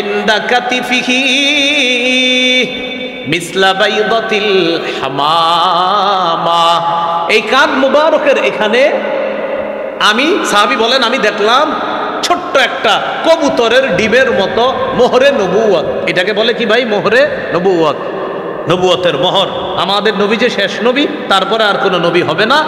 ইনদা কাতিফিহি মিসলা বাইদাতিল হামামা, এই কাঁধ মুবারকের এখানে আমি, সাহাবী বলেন, আমি দেখলাম ছোট্ট ছোট্ট একটা কবুতরের ডিমের মতো মোহরে নবুয়ত। এটাকে বলে কি ভাই? মোহরে নবুয়ত, নবুয়তের মোহর। আমাদের নবী যে শেষ নবী, তারপরে আর কোনো নবী হবে না।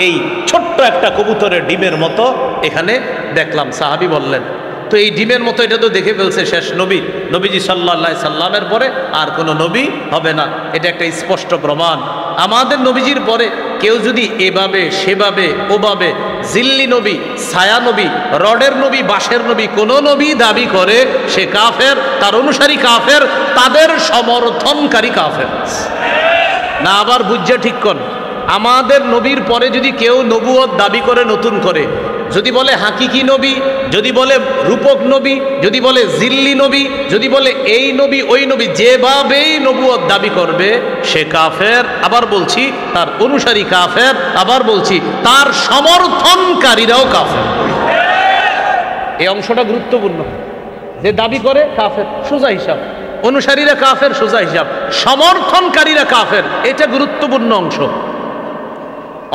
এই ছোট্ট একটা কবুতরের ডিমের মতো এখানে দেখলাম। সাহাবী বললেন, তো এই ডিমের মতো এটা তো দেখে ফেলছে শেষ নবী, নবীজি সাল্লাল্লাহু আলাইহি সাল্লামের পরে আর কোনো নবী হবে না। এটা একটা স্পষ্ট প্রমাণ। আমাদের নবীজির পরে কেউ যদি এভাবে সেভাবে ওভাবে জিল্লি নবী, ছায়া নবী, রডের নবী, বাঁশের নবী কোনো নবী দাবি করে, সে কাফের, তার অনুসারী কাফের, তাদের সমর্থনকারী কাফের না। আবার বুঝা ঠিক কর, আমাদের নবীর পরে যদি কেউ নবুয়ত দাবি করে নতুন করে, যদি বলে হাকিকি নবী, যদি বলে রূপক নবী, যদি বলে জিল্লি নবী, যদি বলে এই নবী ওই নবী, যেভাবেই নবুয়ত দাবি করবে সে কাফের। আবার বলছি তার অনুসারী কাফের, আবার বলছি তার সমর্থনকারীরাও কাফের। এই অংশটা গুরুত্বপূর্ণ। যে দাবি করে কাফের সোজা হিসাব, অনুসারীরা কাফের সোজা হিসাব, সমর্থনকারীরা কাফের, এটা গুরুত্বপূর্ণ অংশ।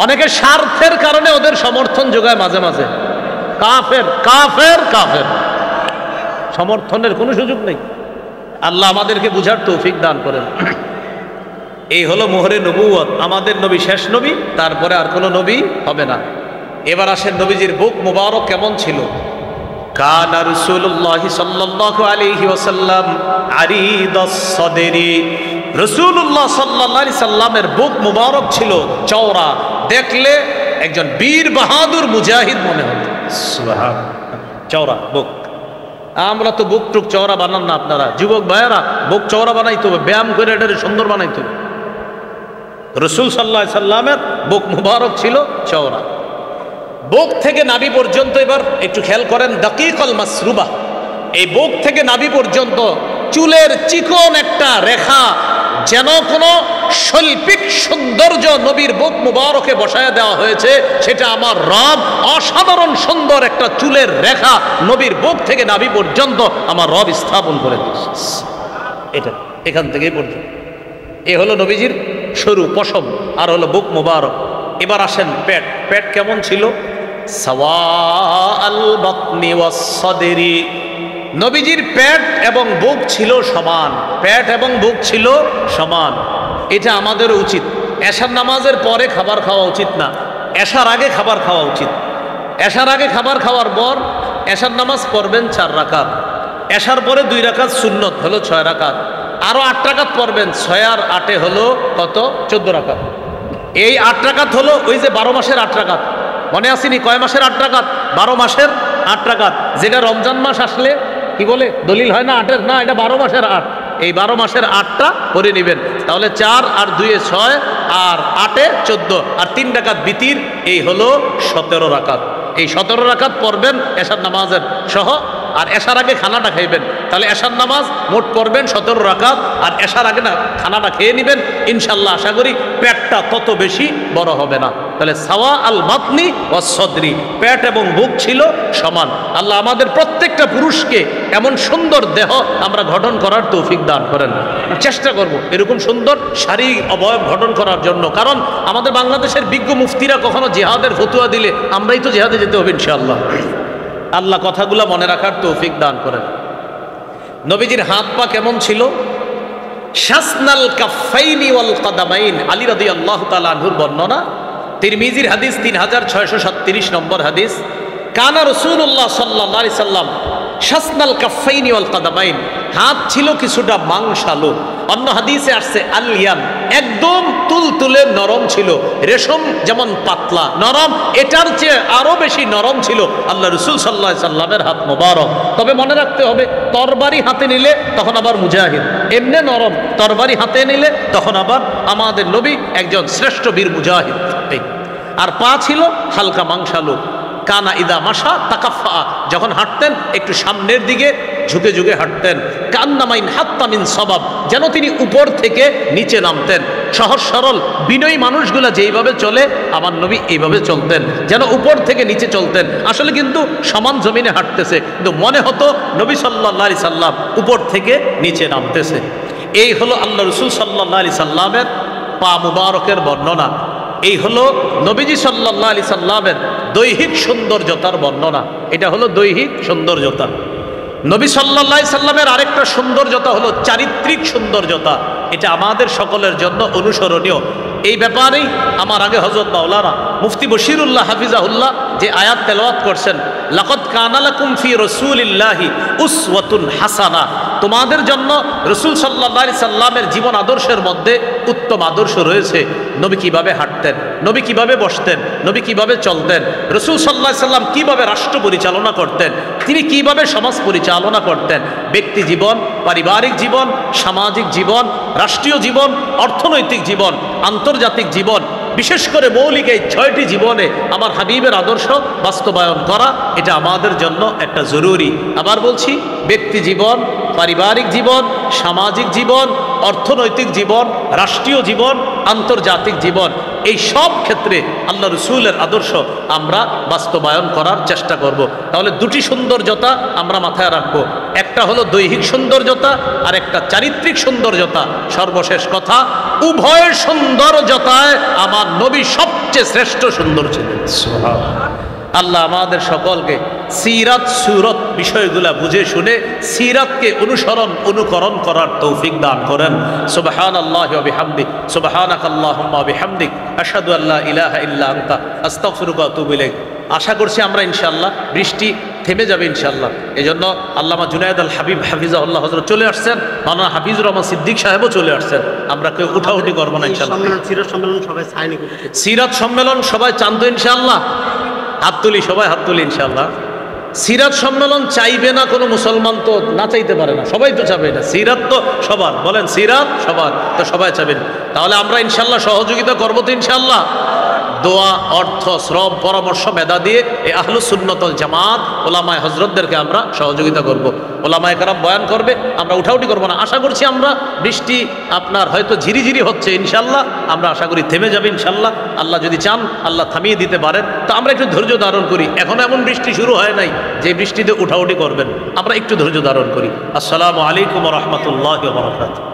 অনেকে স্বার্থের কারণে ওদের সমর্থন যোগায় মাঝে মাঝে, কাফের কাফের কাফের, সমর্থনের কোনো সুযোগ নেই। আল্লাহ আমাদেরকে বুঝার তৌফিক দান করেন। এই হলো মোহরে নবুয়ত। আমাদের নবী শেষ নবী, তারপরে আর কোনো নবী হবে না। এবার আসেন নবীজির বুক মুবারক কেমন ছিল। কানা রাসূলুল্লাহ সাল্লাল্লাহু আলাইহি ওয়াসাল্লাম আরিদাস সাদরি, রাসূলুল্লাহ সাল্লাল্লাহু আলাইহি সাল্লামের বুক মুবারক ছিল চওড়া, দেখলে একজন বীর বাহাদুর মুজাহিদ মনে হতো। সুবহানাল্লাহ, চওড়া বুক। আমরা তো বুক টুক চওড়া বানান না, আপনারা যুবক ভাইয়েরা বুক চওড়া বানাইতে হবে, ব্যায়াম করে এটা সুন্দর বানাইতে হবে। রাসূল সাল্লাল্লাহু আলাইহি সাল্লামের বুক মুবারক ছিল চওড়া। বুক থেকে নাভি পর্যন্ত, এবার একটু খেয়াল করেন, দাকিকাল মাসরুবা, এই বুক থেকে নাভি পর্যন্ত চুলের চিকন একটা রেখা, যেন কোনো শৈল্পিক সৌন্দর্য নবীর বুক মুবারকে বসায় দেওয়া হয়েছে। সেটা আমার রব অসাধারণ সুন্দর একটা চুলের রেখা নবীর বুক থেকে নাভি পর্যন্ত আমার রব স্থাপন করে দিয়েছে। এটা এখান থেকেই পর্যন্ত। এ হলো নবীজির সরু পশম, আর হলো বুক মুবারক। এবার আসেন পেট। পেট কেমন ছিল? সাওয়াআল বাতনি ওয়াস সাদরি, নবীজির পেট এবং বুক ছিল সমান। পেট এবং বুক ছিল সমান। এটা আমাদেরও উচিত। এশার নামাজের পরে খাবার খাওয়া উচিত না, এশার আগে খাবার খাওয়া উচিত। এশার আগে খাবার খাওয়ার পর এশার নামাজ পড়বেন 4 রাকাত, এশার পরে 2 রাকাত সুন্নত, হলো 6 রাকাত, আরও 8 রাকাত পড়বেন। 6 আর 8 হলো কত? 14 রাকাত। এই 8 রাকাত হলো ওই যে 12 মাসের 8 রাকাত। মনে আসেনি কয় মাসের 8 রাকাত? 12 মাসের 8 রাকাত। যেটা রমজান মাস আসলে কি বলে, দলিল হয় না 8-এর, না, এটা 12 মাসের 8। এই 12 মাসের 8টা করে নেবেন, তাহলে 4 আর 2 6 আর 8 14 আর 3 রাকাত বিতির, এই হলো 17 রাকাত। এই 17 রাকাত পড়বেন এশার নামাজের সহ, আর এশার আগে খানাটা খাইবেন। তাহলে এশার নামাজ মোট পড়বেন 17 রাকাত, আর এশার আগে না খানাটা খেয়ে নেবেন। ইনশাল্লাহ আশা করি পেটটা তত বেশি বড় হবে না। তাহলে সাওয়া আল বাতনি ওয়াস সদরি, পেট এবং বুক ছিল সমান। আল্লাহ আমাদের প্রত্যেকটা পুরুষকে এমন সুন্দর দেহ আমরা গঠন করার তৌফিক দান করেন। চেষ্টা করব এরকম সুন্দর শারীরিক অবয়ব গঠন করার জন্য। কারণ আমাদের বাংলাদেশের বিজ্ঞ মুফতিরা কখনো জিহাদের ফতুয়া দিলে আমরাই তো জিহাদে যেতে হবে ইনশাআল্লাহ। আল্লাহ কথাগুলো মনে রাখার তৌফিক দান করেন। নবীজির হাত পা কেমন ছিল? শাসনাল কাফাইনি ওয়াল কাদামাইন, আলী রাদিয়াল্লাহু তাআলা আনহুর বর্ণনা, তিরমিজির হাদিস 3637 নম্বর হাদিস। কানা রাসূলুল্লাহ সাল্লাল্লাহু আলাইহি সাল্লাম শাসনাল কাফাইনি ওয়াল কাদামাইন, হাত ছিল কিছুটা মাংসালো। অন্য হাদিসে আসছে আলিয়ান, একদম তুলতুলে নরম ছিল। রেশম যেমন পাতলা নরম, এটার চেয়ে আরো বেশি নরম ছিল আল্লাহ রাসূল সাল্লাল্লাহু আলাইহি সাল্লামের হাত মোবারক। তবে মনে রাখতে হবে, তরবারি হাতে নিলে তখন আবার মুজাহিদ, এমনি নরম। তরবারি হাতে নিলে তখন আবার আমাদের নবী একজন শ্রেষ্ঠ বীর মুজাহিদ। আর পা ছিল হালকা মাংসালো। কানা ইদা মাশা তাকাফা, যখন হাঁটতেন একটু সামনের দিকে ঝুঁকে ঝুঁকে হাঁটতেন। কান্নামাইন হাত্তামিন সবাব, যেন তিনি উপর থেকে নিচে নামতেন। সহজ সরল বিনয়ী মানুষগুলা যেইভাবে চলে, আমার নবী এইভাবে চলতেন, যেন উপর থেকে নিচে চলতেন। আসলে কিন্তু সমান জমিনে হাঁটতেছে, কিন্তু মনে হতো নবী সাল্লাল্লাহু আলাইহি সাল্লাম উপর থেকে নিচে নামতেছে। এই হলো আল্লাহ রাসূল সাল্লাল্লাহু আলাইহি সাল্লামের পা মুবারকের বর্ণনা। এই হলো নবীজি সাল্লাল্লাহু আলাইহি সাল্লামের দৈহিক সৌন্দর্যতার বর্ণনা। এটা হলো দৈহিক সৌন্দর্যতা। নবী সাল্লাল্লাহু আলাইহি সাল্লামের আরেকটা সৌন্দর্যতা হলো চারিত্রিক সৌন্দর্যতা। এটা আমাদের সকলের জন্য অনুসরণীয়। এই ব্যাপারেই আমার আগে হযরত মাওলানা মুফতি বশিরুল্লাহ হাফিজাহুল্লাহ যে আয়াত তেলাওয়াত করছেন, লাকাদ কানা লাকুম ফি রাসূলিল্লাহি উসওয়াতুন হাসানা, তোমাদের জন্য রাসূল সাল্লাল্লাহু আলাইহি সাল্লামের জীবন আদর্শের মধ্যে উত্তম আদর্শ রয়েছে। নবী কিভাবে হাঁটতেন, নবী কিভাবে বসতেন, নবী কিভাবে চলতেন, রাসূল সাল্লাল্লাহু আলাইহি সাল্লাম কিভাবে রাষ্ট্র পরিচালনা করতেন, তিনি কিভাবে সমাজ পরিচালনা করতেন, ব্যক্তি জীবন, পারিবারিক জীবন, সামাজিক জীবন, রাষ্ট্রীয় জীবন, অর্থনৈতিক জীবন, আন্তর্জাতিক জীবন, বিশেষ করে মৌলিক এই 6টি জীবনে আমার হাবিবের আদর্শ বাস্তবায়ন করা এটা আমাদের জন্য একটা জরুরি। আবার বলছি, ব্যক্তি জীবন, পারিবারিক জীবন, সামাজিক জীবন, অর্থনৈতিক জীবন, রাষ্ট্রীয় জীবন, আন্তর্জাতিক জীবন, এই সব ক্ষেত্রে আল্লাহ রসুলের আদর্শ আমরা বাস্তবায়ন করার চেষ্টা করব। তাহলে দুটি সৌন্দর্যতা আমরা মাথায় রাখবো, একটা হলো দৈহিক সৌন্দর্যতা আর একটা চারিত্রিক সৌন্দর্যতা। সর্বশেষ কথা, উভয় সৌন্দর্যতায় আমার নবী সবচেয়ে শ্রেষ্ঠ সুন্দর ছিলেন। আল্লাহ আমাদের সকলকে সিরাত সুরত বিষয়গুলা বুঝে শুনে সিরাতকে অনুকরণ করার তৌফিক দান করেন। সুবহানাল্লাহি ওয়া বিহামদিহি, সুবহানাকাল্লাহুম্মা ওয়া বিহামদিক, আশহাদু আল্লা ইলাহা ইল্লা আনতা, আস্তাগফিরুকা ওয়া আতুবু ইলাইক। আশা করছি আমরা ইনশাআল্লাহ বৃষ্টি থেমে যাবে ইনশাআল্লাহ। এই জন্য আল্লামা জুনায়েদ আল হাবিব হাফিজাহুল্লাহ হযরত চলে আসছেন, মাওলানা হাফিজুর রহমান সিদ্দিক সাহেবও চলে আসছেন। আমরা কেউ উঠাউঠি করবো না ইনশাআল্লাহ। সিরাত সম্মেলন সবাই চান তো ইনশাআল্লাহ? হাত তুলি, সবাই হাত তুলি ইনশাআল্লাহ। সিরাত সম্মেলন চাইবে না কোনো মুসলমান তো না চাইতে পারে না, সবাই তো চাবে এটা। সিরাত তো সবার, বলেন সিরাত সবার, তো সবাই চাবেন। তাহলে আমরা ইনশাআল্লাহ সহযোগিতা করবো তো ইনশাআল্লাহ। দোয়া, অর্থ, শ্রম, পরামর্শ, মেধা দিয়ে এই আহলুস সুন্নাত ওয়াল জামাত ওলামায়ে হযরতদেরকে আমরা সহযোগিতা করব। ওলামায়ে কেরাম বয়ান করবে, আমরা উঠাউঠি করবো না। আশা করছি আমরা বৃষ্টি আপনার হয়তো ঝিরিঝিরি হচ্ছে, ইনশাআল্লাহ আমরা আশা করি থেমে যাবে ইনশাআল্লাহ। আল্লাহ যদি চান, আল্লাহ থামিয়ে দিতে পারেন, তো আমরা একটু ধৈর্য ধারণ করি। এখনো এমন বৃষ্টি শুরু হয় নাই যে বৃষ্টিতে উঠাউঠি করবেন, আমরা একটু ধৈর্য ধারণ করি। আসসালামু আলাইকুম ওয়া রাহমাতুল্লাহি ওয়া বারাকাতুহু।